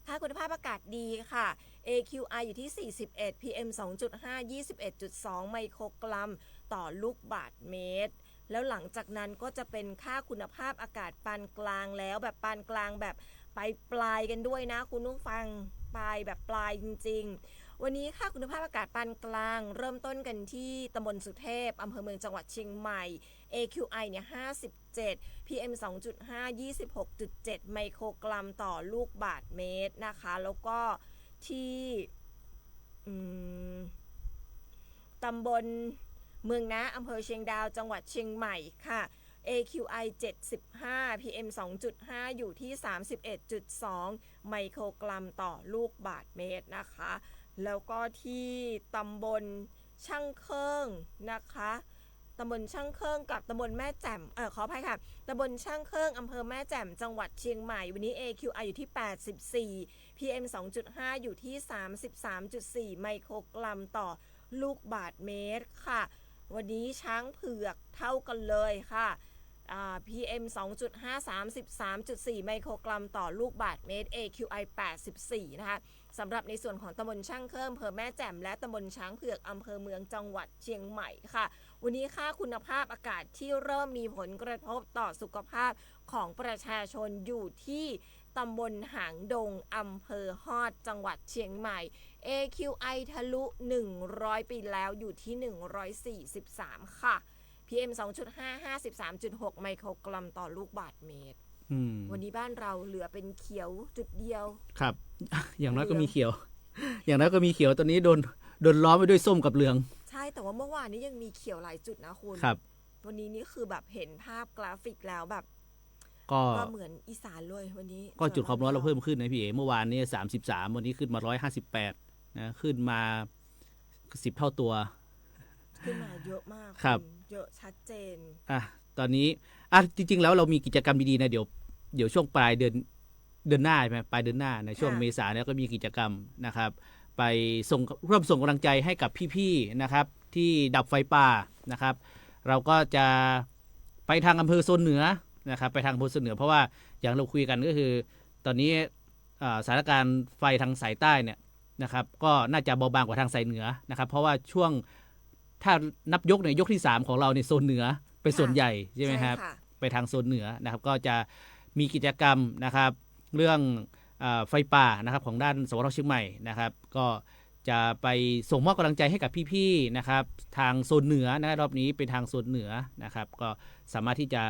ค่าคุณภาพอากาศดีค่ะ AQI อยู่ที่41 PM 2.5 21.2 ไมโครกรัมต่อลูกบาศก์เมตรแล้วหลังจากนั้นก็จะเป็นค่าคุณภาพอากาศปานกลางแล้วแบบปานกลางแบบปลายกันด้วยนะคุณผู้ฟังปลายแบบปลายจริงๆวันนี้ค่าคุณภาพอากาศปานกลางเริ่มต้นกันที่ตำบลสุเทพอำเภอเมืองจังหวัดเชียงใหม่ AQI เนี่ย57 PM 2.5 26.7 ไมโครกรัมต่อลูกบาศก์เมตรนะคะแล้วก็ที่ตำบลเมืองนะอำเภอเชียงดาวจังหวัดเชียงใหม่ค่ะ AQI 75 PM 2.5 อยู่ที่ 31.2 ไมโครกรัมต่อลูกบาศก์เมตรนะคะแล้วก็ที่ตำบลช่างเครื่องนะคะตำบลช่างเครื่องกับตำบลแม่แจ่มขออภัยค่ะตำบลช่างเครื่องอำเภอแม่แจ่มจังหวัดเชียงใหม่วันนี้ AQI อยู่ที่84 PM 2.5 อยู่ที่ 33.4 ไมโครกรัมต่อลูกบาศก์เมตรค่ะวันนี้ช้างเผือกเท่ากันเลยค่ะ PM 2.5 33.4 ไมโครกรัมต่อลูกบาศก์เมตร AQI 84นะคะ สำหรับในส่วนของตำบลช่างเคิ่มอำเภอแม่แจ่มและตำบลช้างเผือกอำเภอเมืองจังหวัดเชียงใหม่ค่ะวันนี้ค่าคุณภาพอากาศที่เริ่มมีผลกระทบต่อสุขภาพของประชาชนอยู่ที่ตำบลหางดงอำเภอฮอดจังหวัดเชียงใหม่ AQI ทะลุ100ไปแล้วอยู่ที่143ค่ะ PM 2.5 53.6 ไมโครกรัมต่อลูกบาศก์เมตรวันนี้บ้านเราเหลือเป็นเขียวจุดเดียวครับ อย่างน้อยก็มีเขียว อย่างน้อยก็มีเขียวตอนนี้โดนล้อมไปด้วยส้มกับเหลืองใช่แต่ว่าเมื่อวานนี้ยังมีเขียวหลายจุดนะคุณครับวันนี้นี่คือแบบเห็นภาพกราฟิกแล้วแบบก็เหมือนอีสานเลยวันนี้ก็จุดความร้อนเราเพิ่มขึ้นนะพี่เอ๋เมื่อวานนี้33วันนี้ขึ้นมา158นะขึ้นมา10เท่าตัวขึ้นมาเยอะมากครับเยอะชัดเจนตอนนี้จริงๆแล้วเรามีกิจกรรมดีๆนะเดี๋ยวช่วงปลายเดือนหน้าใช่ไหมปลายเดือนหน้าในช่วงเมษาเนี่ยก็มีกิจกรรมนะครับไปร่วมส่งกำลังใจให้กับพี่ๆนะครับที่ดับไฟป่านะครับเราก็จะไปทางอำเภอโซนเหนือนะครับไปทางอำเภอโซนเหนือเพราะว่าอย่างเราคุยกันก็คือตอนนี้สถานการณ์ไฟทางสายใต้เนี่ยนะครับก็น่าจะเบาบางกว่าทางสายเหนือนะครับเพราะว่าช่วงถ้านับยกเนี่ยยกที่3ของเราในโซนเหนือเป็นส่วนใหญ่ใช่ไหมครับไปทางโซนเหนือนะครับก็จะมีกิจกรรมนะครับเรื่องไฟป่านะครับของด้านสวทเชียงใหม่นะครับก็จะไปส่งมอบกำลังใจให้กับพี่ๆนะครับทางโซนเหนือนะรอบนี้เป็นทางโซนเหนือนะครับก็สามารถที่จะ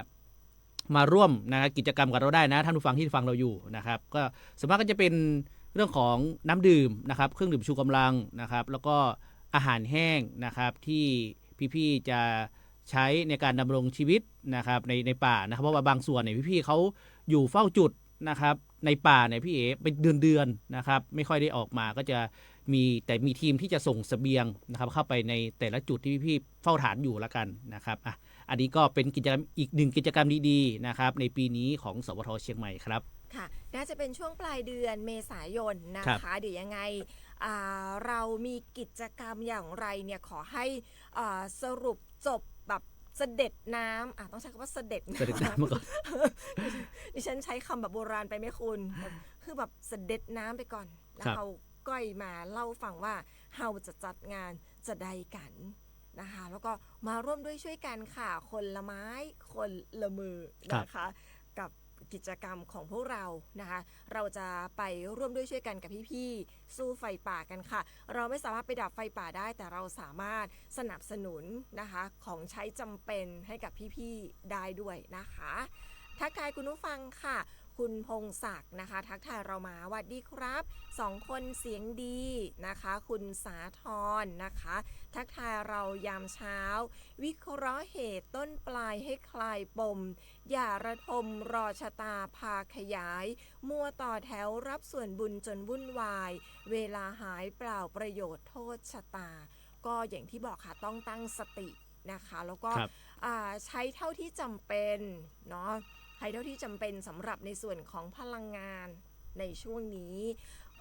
มาร่วมนะครับกิจกรรมกับเราได้นะท่านผู้ฟังที่ฟังเราอยู่นะครับก็สมมติก็จะเป็นเรื่องของน้ำดื่มนะครับเครื่องดื่มชูกำลังนะครับแล้วก็อาหารแห้งนะครับที่พี่ๆจะใช้ในการดำรงชีวิตนะครับในป่านะครับเพราะว่าบางส่วนเนี่ยพี่ๆเขาอยู่เฝ้าจุดนะครับในป่าเนี่ยพี่เอ๋เป็นเดือนนะครับไม่ค่อยได้ออกมาก็จะมีทีมที่จะส่งเสบียงนะครับเข้าไปในแต่ละจุดที่พี่ๆเฝ้าฐานอยู่ละกันนะครับอันนี้ก็เป็นกิจกรรมอีกหนึ่งกิจกรรมดีๆนะครับในปีนี้ของสวท.เชียงใหม่ครับค่ะน่าจะเป็นช่วงปลายเดือนเมษายนนะคะเดี๋ยวยังไงเรามีกิจกรรมอย่างไรเนี่ยขอให้สรุปจบแบบเสด็จน้ำต้องใช้คำว่าเสด็จน้ำมาก่อนดิฉันใช้คำแบบโบราณไปไหมคุณคือแบบเสด็จน้ำไปก่อนแล้วเราก้อยมาเล่าฟังว่าเราจะจัดงานจะได้กันนะคะแล้วก็มาร่วมด้วยช่วยกันค่ะคนละไม้คนละมือนะคะกับกิจกรรมของพวกเรานะคะเราจะไปร่วมด้วยช่วยกันกับพี่ๆสู้ไฟป่ากันค่ะเราไม่สามารถไปดับไฟป่าได้แต่เราสามารถสนับสนุนนะคะของใช้จำเป็นให้กับพี่ๆได้ด้วยนะคะทักทายคุณผู้ฟังค่ะคุณพงศักดิ์นะคะทักทายเรามาสวัสดีครับ2คนเสียงดีนะคะคุณสาธรนะคะทักทายเรายามเช้าวิเคราะห์เหตุต้นปลายให้คลายปมอย่าระทมรอชะตาพาขยายมัวต่อแถวรับส่วนบุญจนวุ่นวายเวลาหายเปล่าประโยชน์โทษชะตาก็อย่างที่บอกค่ะต้องตั้งสตินะคะแล้วก็ใช้เท่าที่จำเป็นเนาะใช้เท่าที่จำเป็นสำหรับในส่วนของพลังงานในช่วงนี้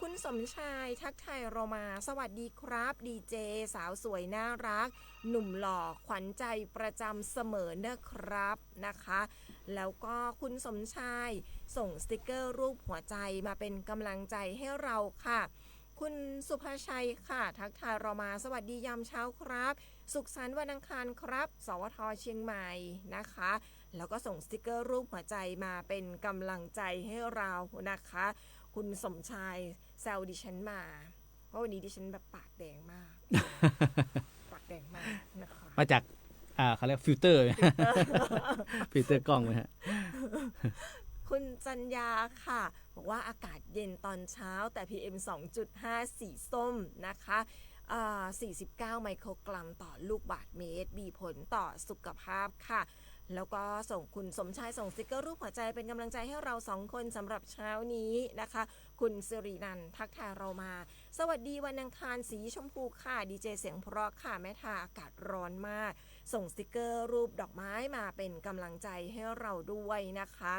คุณสมชายทักทายเรามาสวัสดีครับดีเจสาวสวยน่ารักหนุ่มหล่อขวัญใจประจำเสมอนะครับนะคะแล้วก็คุณสมชายส่งสติกเกอร์รูปหัวใจมาเป็นกำลังใจให้เราค่ะคุณสุภาชัยค่ะทักทายเรามาสวัสดียามเช้าครับสุขสันต์วันอังคารครับสวท.เชียงใหม่นะคะแล้วก็ส่งสติกเกอร์รูปหัวใจมาเป็นกำลังใจให้เรานะคะคุณสมชายแซวดิฉันมาเพราะวันนี้ดิฉันแบบปากแดงมาก ปากแดงมากนะคะมาจากเขาเรียกฟิลเตอร์ฟิลเตอร์กล้องไหมฮะคุณจัญญาค่ะบอกว่าอากาศเย็นตอนเช้าแต่ PM 2.5 สีส้มนะคะ49 ไมโครกรัมต่อลูกบาศก์เมตรมีผลต่อสุขภาพค่ะแล้วก็ส่งคุณสมชายส่งสติกเกอร์รูปหัวใจเป็นกำลังใจให้เรา2คนสำหรับเช้านี้นะคะคุณสิรินันท์ทักทายเรามาสวัสดีวันอังคารสีชมพูค่ะดีเจเสียงเพราะค่ะแม่ทาอากาศร้อนมากส่งสติกเกอร์รูปดอกไม้มาเป็นกำลังใจให้เราด้วยนะคะ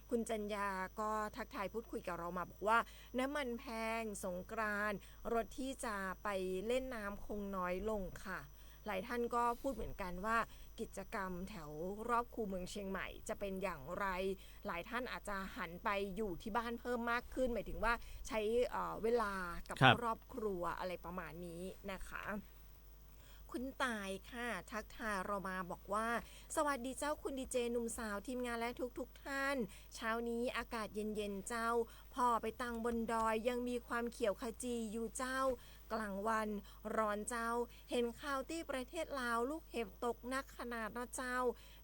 คุณจัญญาก็ทักทายพูดคุยกับเรามาบอกว่าน้ำมันแพงสงกรานต์รถที่จะไปเล่นน้ำคงน้อยลงค่ะ หลายท่านก็พูดเหมือนกันว่ากิจกรรมแถวรอบคูเมืองเชียงใหม่จะเป็นอย่างไรหลายท่านอาจจะหันไปอยู่ที่บ้านเพิ่มมากขึ้นหมายถึงว่าใช้เวลากับครอบครัวอะไรประมาณนี้นะคะคุณตายค่ะทักทายเรามาบอกว่าสวัสดีเจ้าคุณดีเจหนุ่มสาวทีมงานและทุกท่านเช้านี้อากาศเย็นๆเจ้าพอไปตั้งบนดอยยังมีความเขียวขจีอยู่เจ้ากลางวันร้อนเจ้าเห็นข่าวที่ประเทศลาวลูกเห็บตกนักขนาดเนาะเจ้า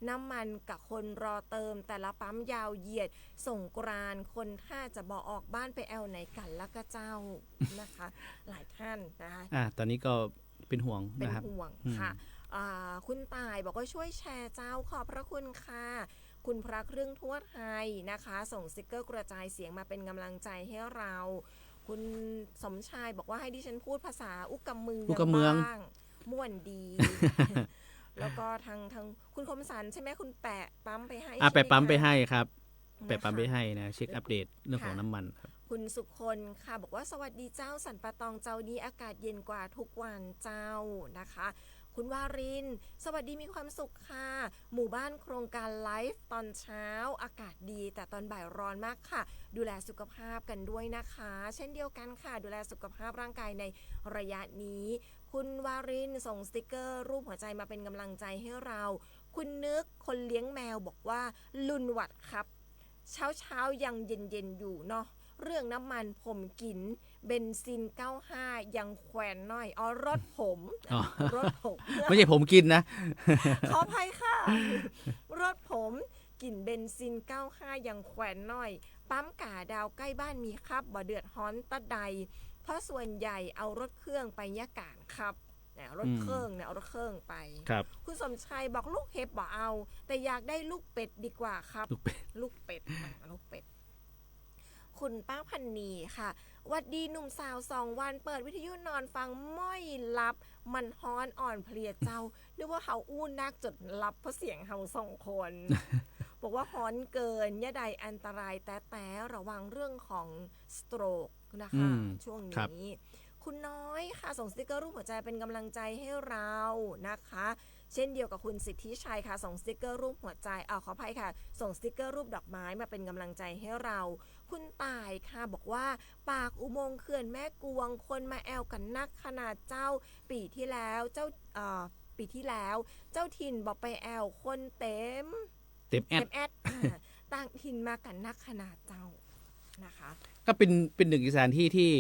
น้ำมันกับคนรอเติมแต่ละปั๊มยาวเหยียดส่งกรานคนถ้าจะบอกออกบ้านไปแอลไหนกันแล้วก็เจ้านะคะ หลายท่านนะคะตอนนี้ก็เป็นห่วงนะครับ เป็นห่วงค่ะคุณตายบอกว่าช่วยแชร์เจ้าขอบพระคุณค่ะคุณพระเครื่องทั่วไทยนะคะส่งสติกเกอร์กระจายเสียงมาเป็นกำลังใจให้เราคุณสมชายบอกว่าให้ดิฉันพูดภาษาอุกกำเมืองบ้างม่วนดี แล้วก็ทางคุณคมสันใช่ไหมคุณแปะปั๊มไปให้แปะปั๊มไปให้ครับแปะปั๊มไปให้นะเช็คอัปเดตเรื่องของน้ำมันครับคุณสุคนค่ะบอกว่าสวัสดีเจ้าสันปะตองเจ้านี้อากาศเย็นกว่าทุกวันเจ้านะคะคุณวารินสวัสดีมีความสุขค่ะหมู่บ้านโครงการไลฟ์ตอนเช้าอากาศดีแต่ตอนบ่ายร้อนมากค่ะดูแลสุขภาพกันด้วยนะคะเช่นเดียวกันค่ะดูแลสุขภาพร่างกายในระยะนี้คุณวารินส่งสติกเกอร์รูปหัวใจมาเป็นกำลังใจให้เราคุณนึกคนเลี้ยงแมวบอกว่าลุนหวัดครับเช้ายังเย็นอยู่เนาะเรื่องน้ำมันผมกินเบนซิน95ยังแขวนน้อยรถผมรถผมไม่ใช่ผมกินนะขออภัยค่ะรถผมกินเบนซิน95ยังแขวนน้อยปั๊มกาดาวใกล้บ้านมีครับบ่เดือดฮ้อนตะใดเพราะส่วนใหญ่เอารถเครื่องไปยะกานครับรถเครื่องเนี่ยเอารถเครื่องไปคุณสมชัยบอกลูกเห็บบ่เอาแต่อยากได้ลูกเป็ดดีกว่าครับลูกเป็ดคุณป้าพันนีค่ะวัดดีหนุ่มสาว2 วันเปิดวิทยุนอนฟังม้อยลับมันฮ้อนอ่อนเพลียเจ้านึกว่าเฮาอู้นักจดลับเพราะเสียงเฮา2 คน บอกว่าฮ้อนเกินยะใดอันตรายแต่ระวังเรื่องของสโตรกนะคะช่วงนี้คุณน้อยค่ะส่งสติกเกอร์รูปหัวใจเป็นกำลังใจให้เรานะคะเช่นเดียวกับคุณสิทธิชัยค่ะส่งสติกเกอร์รูปหัวใจขออภัยค่ะส่งสติกเกอร์รูปดอกไม้มาเป็นกำลังใจให้เราคุณตายค่ะบอกว่าปากอุโมงค์เขื่อนแม่กวงคนมาแอลกันนักขนาดเจ้าปีที่แล้วเจ้าถิ่นบอกไปแอลคนเต็มแอดต่างถิ่นมากันนักขนาดเจ้านะคะก็เป็นหนึ่งสถานที่ที่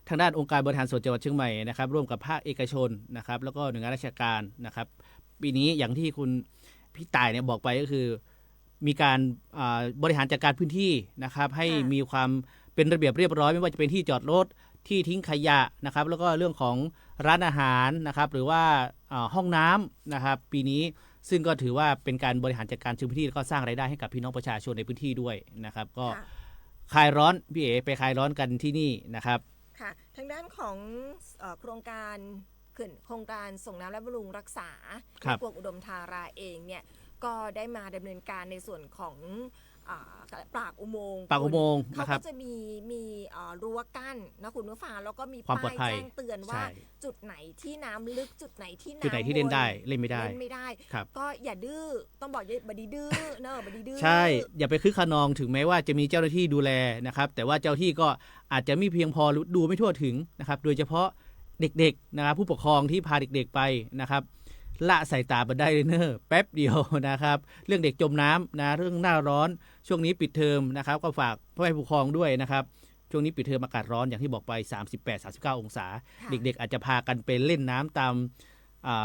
ทางด้านองค์การบริหารส่วนจังหวัดเชียงใหม่นะครับร่วมกับภาคเอกชนนะครับแล้วก็หน่วยงานราชการนะครับปีนี้อย่างที่คุณพี่ต่ายเนี่ยบอกไปก็คือมีการบริหารจัดการพื้นที่นะครับให้มีความเป็นระเบียบเรียบร้อยไม่ว่าจะเป็นที่จอดรถที่ทิ้งขยะนะครับแล้วก็เรื่องของร้านอาหารนะครับหรือว่าห้องน้ำนะครับปีนี้ซึ่งก็ถือว่าเป็นการบริหารจัดการพื้นที่แล้วก็สร้างรายได้ให้กับพี่น้องประชาชนในพื้นที่ด้วยนะครับก็คลายร้อนพี่เอ๋ไปคลายร้อนกันที่นี่นะครับค่ะทางด้านของโครงการส่งน้ำและบำรุงรักษาในกวงอุดมธาราเองเนี่ยก็ได้มาดำเนินการในส่วนของปากอุโมงค์เขาก็จะมีรั้วกั้นนะคุณผู้ฟังแล้วก็มีป้ายแจ้งเตือนว่าจุดไหนที่น้ำลึกจุดไหนที่น้ำเล่นได้เล่นไม่ได้ก็อย่าดื้อต้องบอกอย่าบดีดื้อเนอะบดีดื้อใช่อย่าไปคึกขนองถึงแม้ว่าจะมีเจ้าหน้าที่ดูแลนะครับแต่ว่าเจ้าที่ก็อาจจะไม่เพียงพอดูไม่ทั่วถึงนะครับโดยเฉพาะเด็กๆนะครับผู้ปกครองที่พาเด็กๆไปนะครับละสายตาไปได้เลยเนอะแป๊บเดียวนะครับเรื่องเด็กจมน้ำนะเรื่องหน้าร้อนช่วงนี้ปิดเทอมนะครับก็ฝากพ่อแม่ผู้ปกครองด้วยนะครับช่วงนี้ปิดเทอมอากาศร้อนอย่างที่บอกไป 38-39 องศาเด็กๆอาจจะพากันไปเล่นน้ำตาม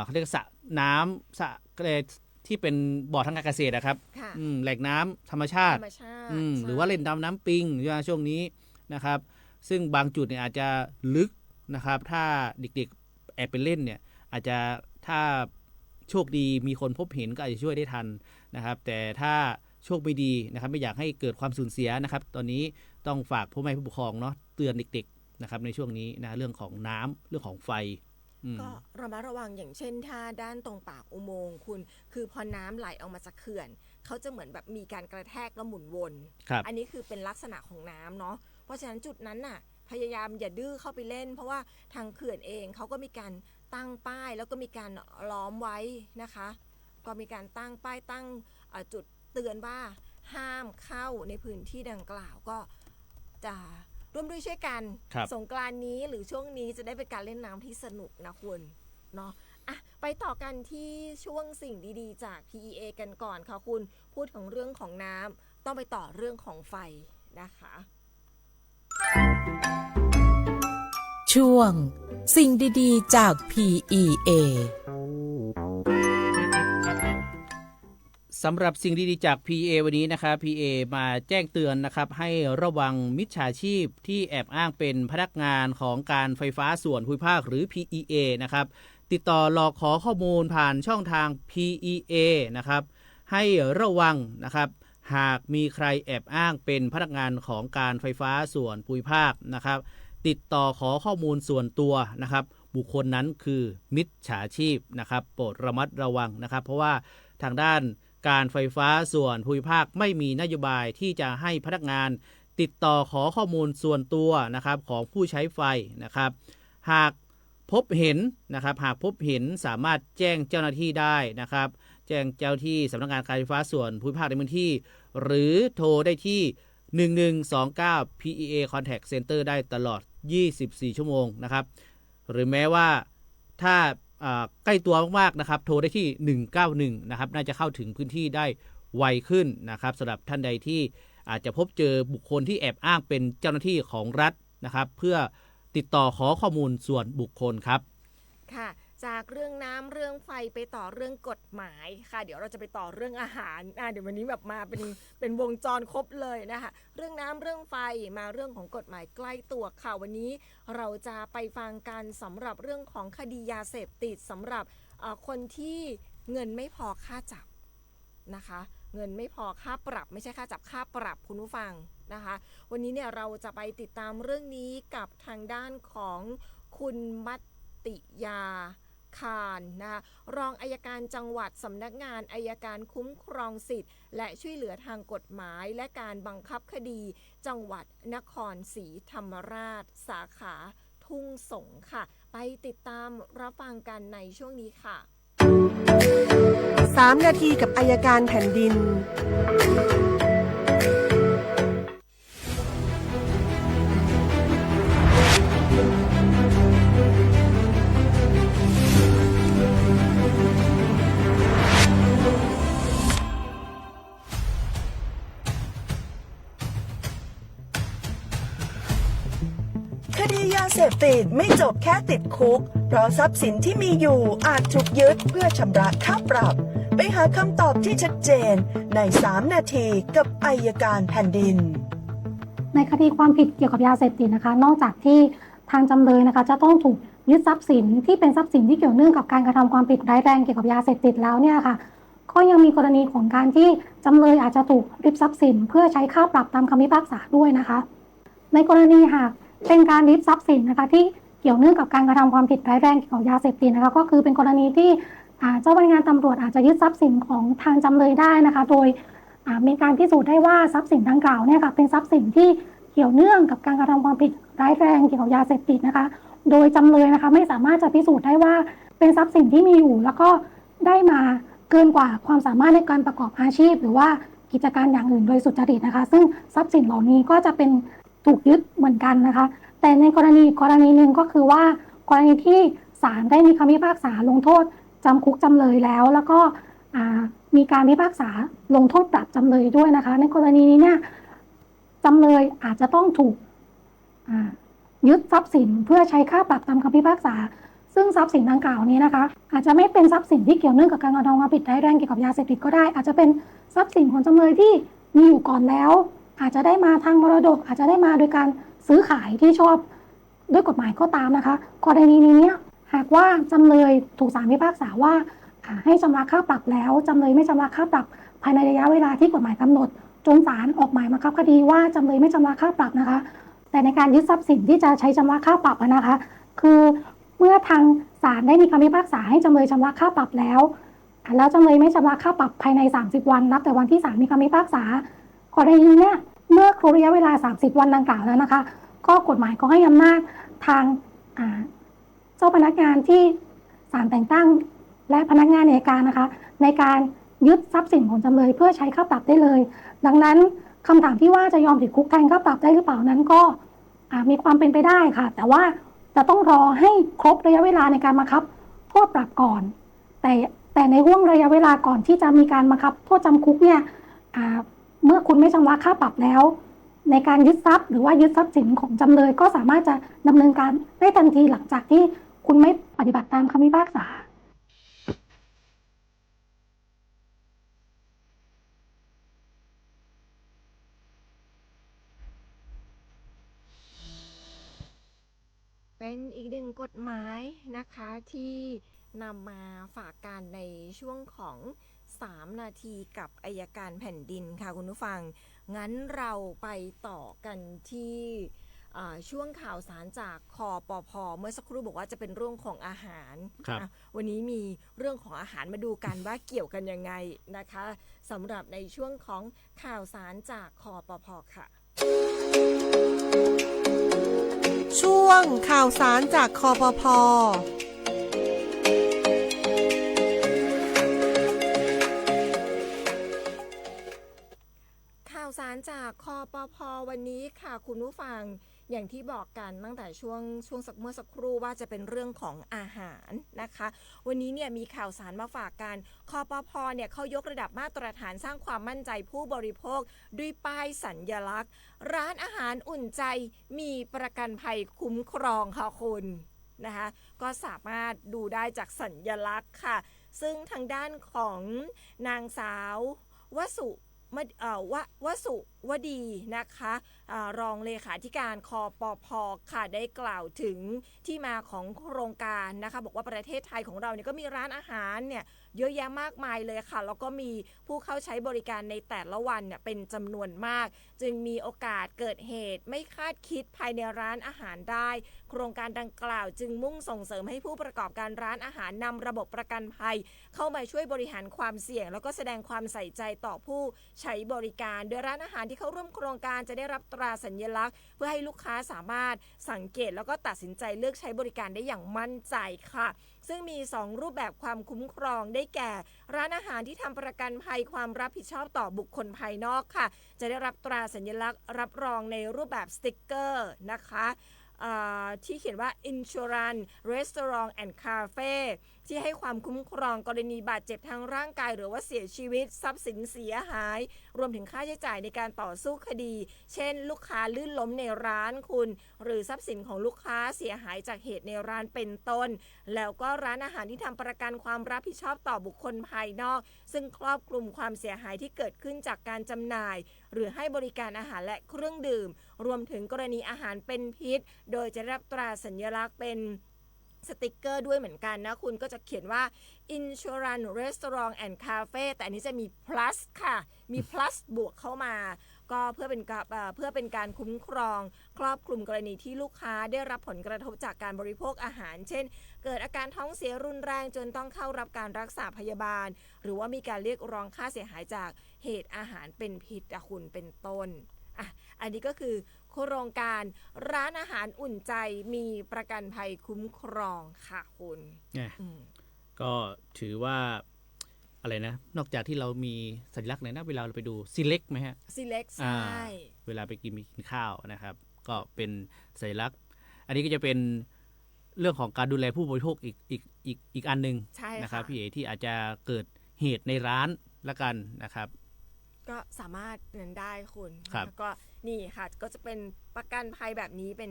เขาเรียกสระน้ำสระที่เป็นบ่อทางการเกษตรนะครับแหล่งน้ำธรรมชาติหรือว่าเล่นน้ำปิงช่วงนี้นะครับซึ่งบางจุดเนี่ยอาจจะลึกนะครับถ้าเด็กๆแอบไปเล่นเนี่ยอาจจะถ้าโชคดีมีคนพบเห็นก็อาจจะช่วยได้ทันนะครับแต่ถ้าโชคไม่ดีนะครับไม่อยากให้เกิดความสูญเสียนะครับตอนนี้ต้องฝากพ่อแม่ผู้ปกครองเนาะเตือนเด็กๆนะครับในช่วงนี้นะเรื่องของน้ำเรื่องของไฟก็ระมัดระวังอย่างเช่นถ้าด้านตรงปากอุโมงค์คุณคือพอน้ำไหลออกมาจากเขื่อนเขาจะเหมือนแบบมีการกระแทกแล้วหมุนวนอันนี้คือเป็นลักษณะของน้ำเนาะเพราะฉะนั้นจุดนั้นน่ะ พยายามอย่าดื้อเข้าไปเล่นเพราะว่าทางเขื่อนเองเขาก็มีการตั้งป้ายแล้วก็มีการล้อมไว้นะคะก็มีการตั้งป้ายตั้งจุดเตือนว่าห้ามเข้าในพื้นที่ดังกล่าวก็จะร่วมด้วยช่วยกันสงกรานต์นี้หรือช่วงนี้จะได้เป็นการเล่นน้ำที่สนุกนะคุณเนาะอ่ะไปต่อกันที่ช่วงสิ่งดีๆจาก PEA กันก่อนค่ะคุณพูดถึงเรื่องของน้ำต้องไปต่อเรื่องของไฟนะคะช่วงสิ่งดีๆจาก PEA สำหรับสิ่งดีๆจาก PA วันนี้นะครับ PA มาแจ้งเตือนนะครับให้ระวังมิจฉาชีพที่แอบอ้างเป็นพนักงานของการไฟฟ้าส่วนภูมิภาคหรือ PEA นะครับติดต่อหลอกขอข้อมูลผ่านช่องทาง PEA นะครับให้ระวังนะครับหากมีใครแอบอ้างเป็นพนักงานของการไฟฟ้าส่วนภูมิภาคนะครับติดต่อขอข้อมูลส่วนตัวนะครับบุคคลนั้นคือมิจฉาชีพนะครับโปรดระมัดระวังนะครับเพราะว่าทางด้านการไฟฟ้าส่วนภูมิภาคไม่มีนโยบายที่จะให้พนักงานติดต่อขอข้อมูลส่วนตัวนะครับของผู้ใช้ไฟนะครับหากพบเห็นนะครับหากพบเห็นสามารถแจ้งเจ้าหน้าที่ได้นะครับแจ้งเจ้าที่สำนักงานการไฟฟ้าส่วนภูมิภาคในพื้นที่หรือโทรได้ที่1129 PEA Contact Center ได้ตลอด24ชั่วโมงนะครับหรือแม้ว่าถ้าใกล้ตัวมากๆนะครับโทรได้ที่191นะครับน่าจะเข้าถึงพื้นที่ได้ไวขึ้นนะครับสำหรับท่านใดที่อาจจะพบเจอบุคคลที่แอบอ้างเป็นเจ้าหน้าที่ของรัฐนะครับเพื่อติดต่อขอข้อมูลส่วนบุคคลครับค่ะจากเรื่องน้ำเรื่องไฟไปต่อเรื่องกฎหมายค่ะเดี๋ยวเราจะไปต่อเรื่องอาหารเดี๋ยววันนี้แบบมาเป็นวงจรครบเลยนะคะเรื่องน้ำเรื่องไฟมาเรื่องของกฎหมายใกล้ตัวค่ะวันนี้เราจะไปฟังกันสำหรับเรื่องของคดียาเสพติดสำหรับคนที่เงินไม่พอค่าจับนะคะเงินไม่พอค่าปรับไม่ใช่ค่าจับค่าปรับคุณผู้ฟังนะคะวันนี้เนี่ยเราจะไปติดตามเรื่องนี้กับทางด้านของคุณมัตติยาคารนะคะรองอัยการจังหวัดสำนักงานอัยการคุ้มครองสิทธิ์และช่วยเหลือทางกฎหมายและการบังคับคดีจังหวัดนครศรีธรรมราชสาขาทุ่งสงค่ะไปติดตามรับฟังกันในช่วงนี้ค่ะ3 นาทีกับอัยการแผ่นดินคดียาเสพติดไม่จบแค่ติดคุกเพราะทรัพย์สินที่มีอยู่อาจถูกยึดเพื่อชำระค่าปรับไปหาคำตอบที่ชัดเจนใน3 นาทีกับอัยการแผ่นดินในคดีความผิดเกี่ยวกับยาเสพติดนะคะนอกจากที่ทางจำเลยนะคะจะต้องถูกยึดทรัพย์สินที่เป็นทรัพย์สินที่เกี่ยวเนื่องกับการกระทำความผิดร้ายแรงเกี่ยวกับยาเสพติดแล้วเนี่ยค่ะก็ยังมีกรณีของการที่จำเลยอาจจะถูกริบทรัพย์สินเพื่อใช้ค่าปรับตามคำพิพากษาด้วยนะคะในกรณีหากเป็นการริบทรัพย์สินนะคะที่เกี่ยวเนื่องกับการกระทำความผิดร้ายแรงเกี่ยวกับยาเสพติดนะคะก็คือเป็นกรณีที่เจ้าพนักงานตำรวจอาจจะยึดทรัพย์สินของทางจำเลยได้นะคะโดยมีการพิสูจน์ได้ว่าทรัพย์สินดังกล่าวเนี่ยค่ะเป็นทรัพย์สินที่เกี่ยวเนื่องกับการกระทำความผิดร้ายแรงเกี่ยวกับยาเสพติดนะคะโดยจำเลยนะคะไม่สามารถจะพิสูจน์ได้ว่าเป็นทรัพย์สินที่มีอยู่แล้วก็ได้มาเกินกว่าความสามารถในการประกอบอาชีพหรือว่ากิจการอย่างอื่นโดยสุจริตนะคะซึ่งทรัพย์สินเหล่านี้ก็จะเป็นถูกยึดเหมือนกันนะคะแต่ในกรณีหนึ่งก็คือว่ากรณีที่ศาลได้มีคำพิพากษาลงโทษจำคุกจำเลยแล้วก็มีการพิพากษาลงโทษปรับจำเลยด้วยนะคะในกรณีนี้เนี่ยจำเลยอาจจะต้องถูกยึดทรัพย์สินเพื่อใช้ค่าปรับตามคำพิพากษาซึ่งทรัพย์สินดังกล่าวนี้นะคะอาจจะไม่เป็นทรัพย์สินที่เกี่ยวเนื่องกับการกระทำความผิดร้ายแรงเกี่ยวกับยาเสพติดก็ได้อาจจะเป็นทรัพย์สินของจำเลยที่มีอยู่ก่อนแล้วอาจจะได้มาทางมรดกอาจจะได้มาโดยการซื้อขายที่ชอบด้วยกฎหมายก็ตามนะคะกรณีนี้เนี่ยหากว่าจำเลยถูกศาลพิพากษาว่าให้ชำระค่าปรับแล้วจำเลยไม่ชำระค่าปรับภายในระยะเวลาที่กฎหมายกำหนดจนศาลออกหมายบังคับคดีว่าจำเลยไม่ชำระค่าปรับนะคะแต่ในการยึดทรัพย์สินที่จะใช้ชำระค่าปรับนะคะคือเมื่อทางศาลได้มีคำพิพากษาให้จำเลยชำระค่าปรับแล้วจำเลยไม่ชำระค่าปรับภายใน30วันนับแต่วันที่ศาลมีคำพิพากษากรณีนี้เมื่อครบระยะเวลา30วันดังกล่าวแล้วนะคะ ก็กฎหมายก็ให้อำนาจทางเจ้าพนักงานที่ศาลแต่งตั้งและพนักงานอัยการนะคะในการยึดทรัพย์สินของจำเลยเพื่อใช้ค่าปรับได้เลยดังนั้นคำถามที่ว่าจะยอมติดคุกแทนค่าปรับได้หรือเปล่านั้นก็มีความเป็นไปได้ค่ะแต่ว่าจะต้องรอให้ครบระยะเวลาในการบังคับโทษปรับก่อนแต่ในห่วงระยะเวลาก่อนที่จะมีการบังคับโทษจำคุกเนี่ยเมื่อคุณไม่ชำระค่าปรับแล้วในการยึดทรัพย์หรือว่ายึดทรัพย์สินของจำเลยก็สามารถจะดำเนินการได้ทันทีหลังจากที่คุณไม่ปฏิบัติตามคำพิพากษาเป็นอีกหนึ่งกฎหมายนะคะที่นำมาฝากกันในช่วงของ3 นาทีกับอัยการแผ่นดินค่ะคุณผู้ฟังงั้นเราไปต่อกันที่ช่วงข่าวสารจากคปภ.เมื่อสักครู่บอกว่าจะเป็นเรื่องของอาหารวันนี้มีเรื่องของอาหารมาดูกันว่าเกี่ยวกันยังไงนะคะสำหรับในช่วงของข่าวสารจากคปภ.ค่ะช่วงข่าวสารจากคปภ.ข่าวสารจากคปภ.วันนี้ค่ะคุณผู้ฟังอย่างที่บอกกันตั้งแต่ช่วงเมื่อสักครู่ว่าจะเป็นเรื่องของอาหารนะคะวันนี้เนี่ยมีข่าวสารมาฝากกันคปภ.เนี่ยเขายกระดับมาตรฐานสร้างความมั่นใจผู้บริโภคด้วยป้ายสัญลักษณ์ร้านอาหารอุ่นใจมีประกันภัยคุ้มครองค่ะคุณนะคะก็สามารถดูได้จากสัญลักษณ์ค่ะซึ่งทางด้านของนางสาววสุวดีนะคะรองเลขาธิการคปภ.ค่ะได้กล่าวถึงที่มาของโครงการนะคะบอกว่าประเทศไทยของเราเนี่ยก็มีร้านอาหารเนี่ยเยอะแยะมากมายเลยค่ะแล้วก็มีผู้เข้าใช้บริการในแต่ละวันเนี่ยเป็นจำนวนมากจึงมีโอกาสเกิดเหตุไม่คาดคิดภายในร้านอาหารได้โครงการดังกล่าวจึงมุ่งส่งเสริมให้ผู้ประกอบการร้านอาหารนำระบบประกันภัยเข้ามาช่วยบริหารความเสี่ยงแล้วก็แสดงความใส่ใจต่อผู้ใช้บริการโดยร้านอาหารที่เข้าร่วมโครงการจะได้รับตราสัญลักษณ์เพื่อให้ลูกค้าสามารถสังเกตแล้วก็ตัดสินใจเลือกใช้บริการได้อย่างมั่นใจค่ะซึ่งมี2รูปแบบความคุ้มครองได้แก่ร้านอาหารที่ทำประกันภัยความรับผิดชอบต่อบุคคลภายนอกค่ะจะได้รับตราสัญลักษณ์รับรองในรูปแบบสติ๊กเกอร์นะคะที่เขียนว่า Insurance Restaurant and Cafe ที่ให้ความคุ้มครองกรณีบาดเจ็บทางร่างกายหรือว่าเสียชีวิตทรัพย์สินเสียหายรวมถึงค่าใช้จ่ายในการต่อสู้คดีเช่นลูกค้าลื่นล้มในร้านคุณหรือทรัพย์สินของลูกค้าเสียหายจากเหตุในร้านเป็นต้นแล้วก็ร้านอาหารที่ทำประกันความรับผิดชอบต่อบุคคลภายนอกซึ่งครอบคลุมความเสียหายที่เกิดขึ้นจากการจำหน่ายหรือให้บริการอาหารและเครื่องดื่มรวมถึงกรณีอาหารเป็นพิษโดยจะได้รับตราสัญลักษณ์เป็นสติกเกอร์ด้วยเหมือนกันนะคุณก็จะเขียนว่า Insurance Restaurant and Cafe แต่อันนี้จะมี plus ค่ะมี plus บวกเข้ามาก็เพื่อเป็นการคุ้มครองครอบคลุมกรณีที่ลูกค้าได้รับผลกระทบจากการบริโภคอาหารเช่นเกิดอาการท้องเสียรุนแรงจนต้องเข้ารับการรักษาพยาบาลหรือว่ามีการเรียกร้องค่าเสียหายจากเหตุอาหารเป็นพิษคุณเป็นต้นอันนี้ก็คือโครงการร้านอาหารอุ่นใจมีประกันภัยคุ้มครองค่ะคุณก็ถือว่าอะไรนะนอกจากที่เรามีสัญลักษณ์ไหนนะเวลาเราไปดู select ไหมฮะ select ใช่เวลาไปกินข้าวนะครับก็เป็นสัญลักษณ์อันนี้ก็จะเป็นเรื่องของการดูแลผู้บริโภคอีกอันนึงนะครับพี่เอที่อาจจะเกิดเหตุในร้านละกันนะครับก็สามารถเงินได้คุณแล้วก็นี่ค่ะก็จะเป็นประกันภัยแบบนี้เ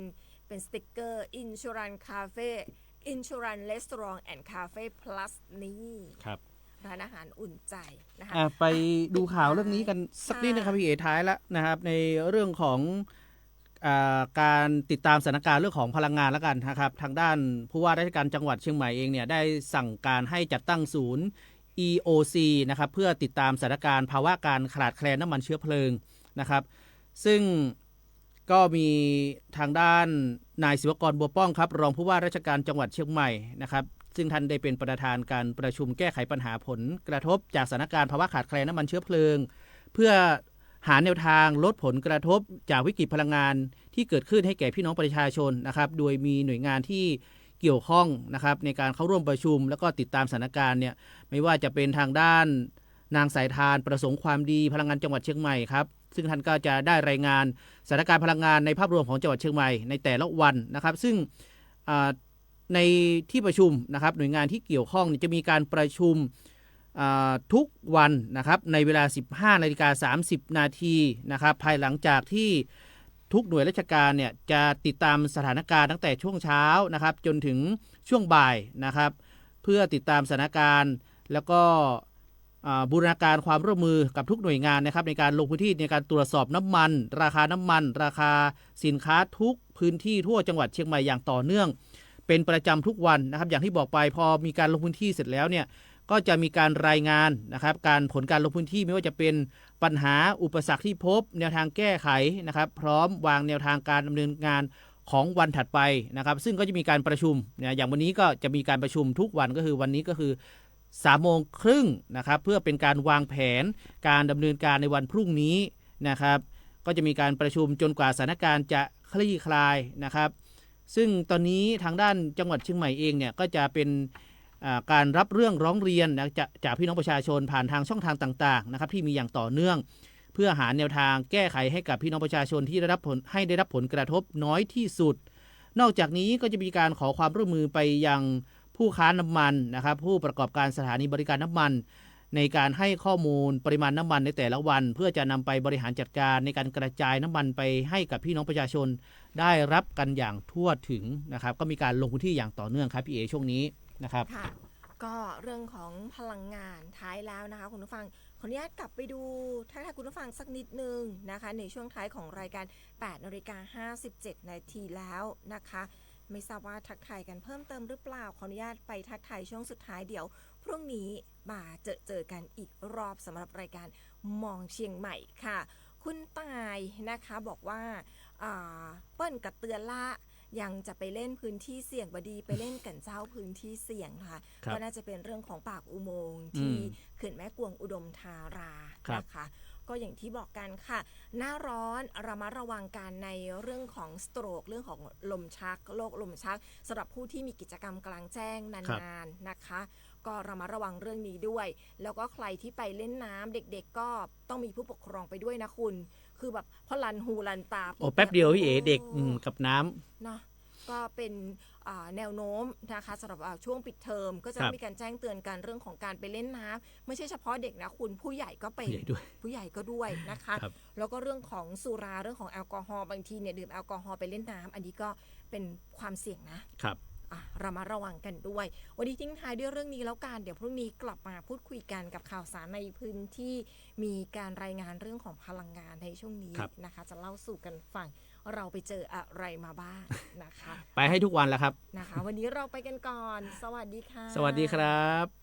ป็นสติ๊กเกอร์ Insurance Cafe Insurance Restaurant and Cafe Plus นี่ครับร้านอาหารอุ่นใจนะคะไปดูข่าวเรื่องนี้กันสักนิดนะครับพี่เอท้ายแล้วนะครับในเรื่องของการติดตามสถานการณ์เรื่องของพลังงานแล้วกันนะครับทางด้านผู้ว่าราชการจังหวัดเชียงใหม่เองเนี่ยได้สั่งการให้จัดตั้งศูนย์ EOC นะครับเพื่อติดตามสถานการณ์ภาวะการขาดแคลนน้ำมันเชื้อเพลิงนะครับซึ่งก็มีทางด้านนายศิวกรบัวป้องครับรองผู้ว่าราชการจังหวัดเชียงใหม่นะครับซึ่งท่านได้เป็นประธานการประชุมแก้ไขปัญหาผลกระทบจากสถานการณ์ภาวะขาดแคลนน้ำมันเชื้อเพลิงเพื่อ หาแนวทางลดผลกระทบจากวิกฤตพลังงานที่เกิดขึ้นให้แก่พี่น้องประชาชนนะครับโดยมีหน่วยงานที่เกี่ยวข้องนะครับในการเข้าร่วมประชุมแล้วก็ติดตามสถานการณ์เนี่ยไม่ว่าจะเป็นทางด้านนางสายทานประสงค์ความดีพลังงานจังหวัดเชียงใหม่ครับซึ่งท่านก็จะได้รายงานสถานการณ์พลังงานในภาพรวมของจังหวัดเชียงใหม่ในแต่ละวันนะครับซึ่งในที่ประชุมนะครับหน่วยงานที่เกี่ยวข้องจะมีการประชุมทุกวันนะครับในเวลา 15:30 นาทีนะครับภายหลังจากที่ทุกหน่วยราชการเนี่ยจะติดตามสถานการณ์ตั้งแต่ช่วงเช้านะครับจนถึงช่วงบ่ายนะครับเพื่อติดตามสถานการณ์แล้วก็บูรณาการความร่วมมือกับทุกหน่วยงานนะครับในการลงพื้นที่ในการตรวจสอบน้ำมันราคาน้ำมันราคาสินค้าทุกพื้นที่ทั่วจังหวัดเชียงใหม่อย่างต่อเนื่องเป็นประจำทุกวันนะครับอย่างที่บอกไปพอมีการลงพื้นที่เสร็จแล้วเนี่ยก็จะมีการรายงานนะครับผลการลงพื้นที่ไม่ว่าจะเป็นปัญหาอุปสรรคที่พบแนวทางแก้ไขนะครับพร้อมวางแนวทางการดำเนินงานของวันถัดไปนะครับซึ่งก็จะมีการประชุมนะอย่างวันนี้ก็จะมีการประชุมทุกวันก็คือวันนี้ก็คือ3:30 น.นะครับเพื่อเป็นการวางแผนการดำเนินการในวันพรุ่งนี้นะครับก็จะมีการประชุมจนกว่าสถานการณ์จะคลี่คลายนะครับซึ่งตอนนี้ทางด้านจังหวัดเชียงใหม่เองเนี่ยก็จะเป็นการรับเรื่องร้องเรียนนะจากพี่น้องประชาชนผ่านทางช่องทางต่างๆนะครับที่มีอย่างต่อเนื่องเพื่อหาแนวทางแก้ไขให้กับพี่น้องประชาชนที่ได้รับผลกระทบน้อยที่สุดนอกจากนี้ก็จะมีการขอความร่วมมือไปยังผู้ค้าน้ำมันนะครับผู้ประกอบการสถานีบริการน้ำมันในการให้ข้อมูลปริมาณน้ำมันในแต่ละวันเพื่อจะนำไปบริหารจัดการในการกระจายน้ำมันไปให้กับพี่น้องประชาชนได้รับกันอย่างทั่วถึงนะครับก็มีการลงพื้นที่อย่างต่อเนื่องครับพี่เอช่วงนี้นะครับค่ะก็เรื่องของพลังงานท้ายแล้วนะคะคุณผู้ฟังขออนุญาตกลับไปดูทักทายคุณผู้ฟังสักนิดนึงนะคะในช่วงท้ายของรายการ 8:57 นาทีแล้วนะคะไม่ทราบว่าทักทายกันเพิ่มเติมหรือเปล่าขออนุญาตไปทักทายช่วงสุดท้ายเดี๋ยวพรุ่งนี้มาเจอกันอีกรอบสำหรับรายการมองเชียงใหม่ค่ะคุณตายนะคะบอกว่าเปิ้ลกับเตือนละยังจะไปเล่นพื้นที่เสี่ยงบดีไปเล่นกันเจ้าพื้นที่เสี่ยงค่ะก็น่าจะเป็นเรื่องของปากอุโมงค์ที่เขื่อนแม่กวงอุดมธารานะคะก็อย่างที่บอกกันค่ะหน้าร้อนระมัดระวังกันในเรื่องของสโตรกเรื่องของลมชักโรคลมชักสำหรับผู้ที่มีกิจกรรมกลางแจ้งนานๆนะคะก็ระมัดระวังเรื่องนี้ด้วยแล้วก็ใครที่ไปเล่นน้ำเด็กๆก็ต้องมีผู้ปกครองไปด้วยนะคุณคือแบบพอลันหูลันตาแป๊บเดียวพี่เอ๋เด็กกับน้ำเนาะก็เป็นแนวโน้มนะคะสำหรับช่วงปิดเทอมก็จะมีการแจ้งเตือนกันเรื่องของการไปเล่นน้ำไม่ใช่เฉพาะเด็กนะคุณผู้ใหญ่ก็ไปผู้ใหญ่ก็ด้วยนะคะแล้วก็เรื่องของสุราเรื่องของแอลกอฮอล์บางทีเนี่ยดื่มแอลกอฮอล์ไปเล่นน้ำอันนี้ก็เป็นความเสี่ยงนะครับเรามาระวังกันด้วยวันนี้ทิ้งท้ายด้วยเรื่องนี้แล้วกันเดี๋ยวพรุ่งนี้กลับมาพูดคุยกันกับข่าวสารในพื้นที่มีการรายงานเรื่องของพลังงานในช่วงนี้นะคะจะเล่าสู่กันฟังเราไปเจออะไรมาบ้างนะคะไปให้ทุกวันแล้วครับนะคะวันนี้เราไปกันก่อนสวัสดีค่ะสวัสดีครับ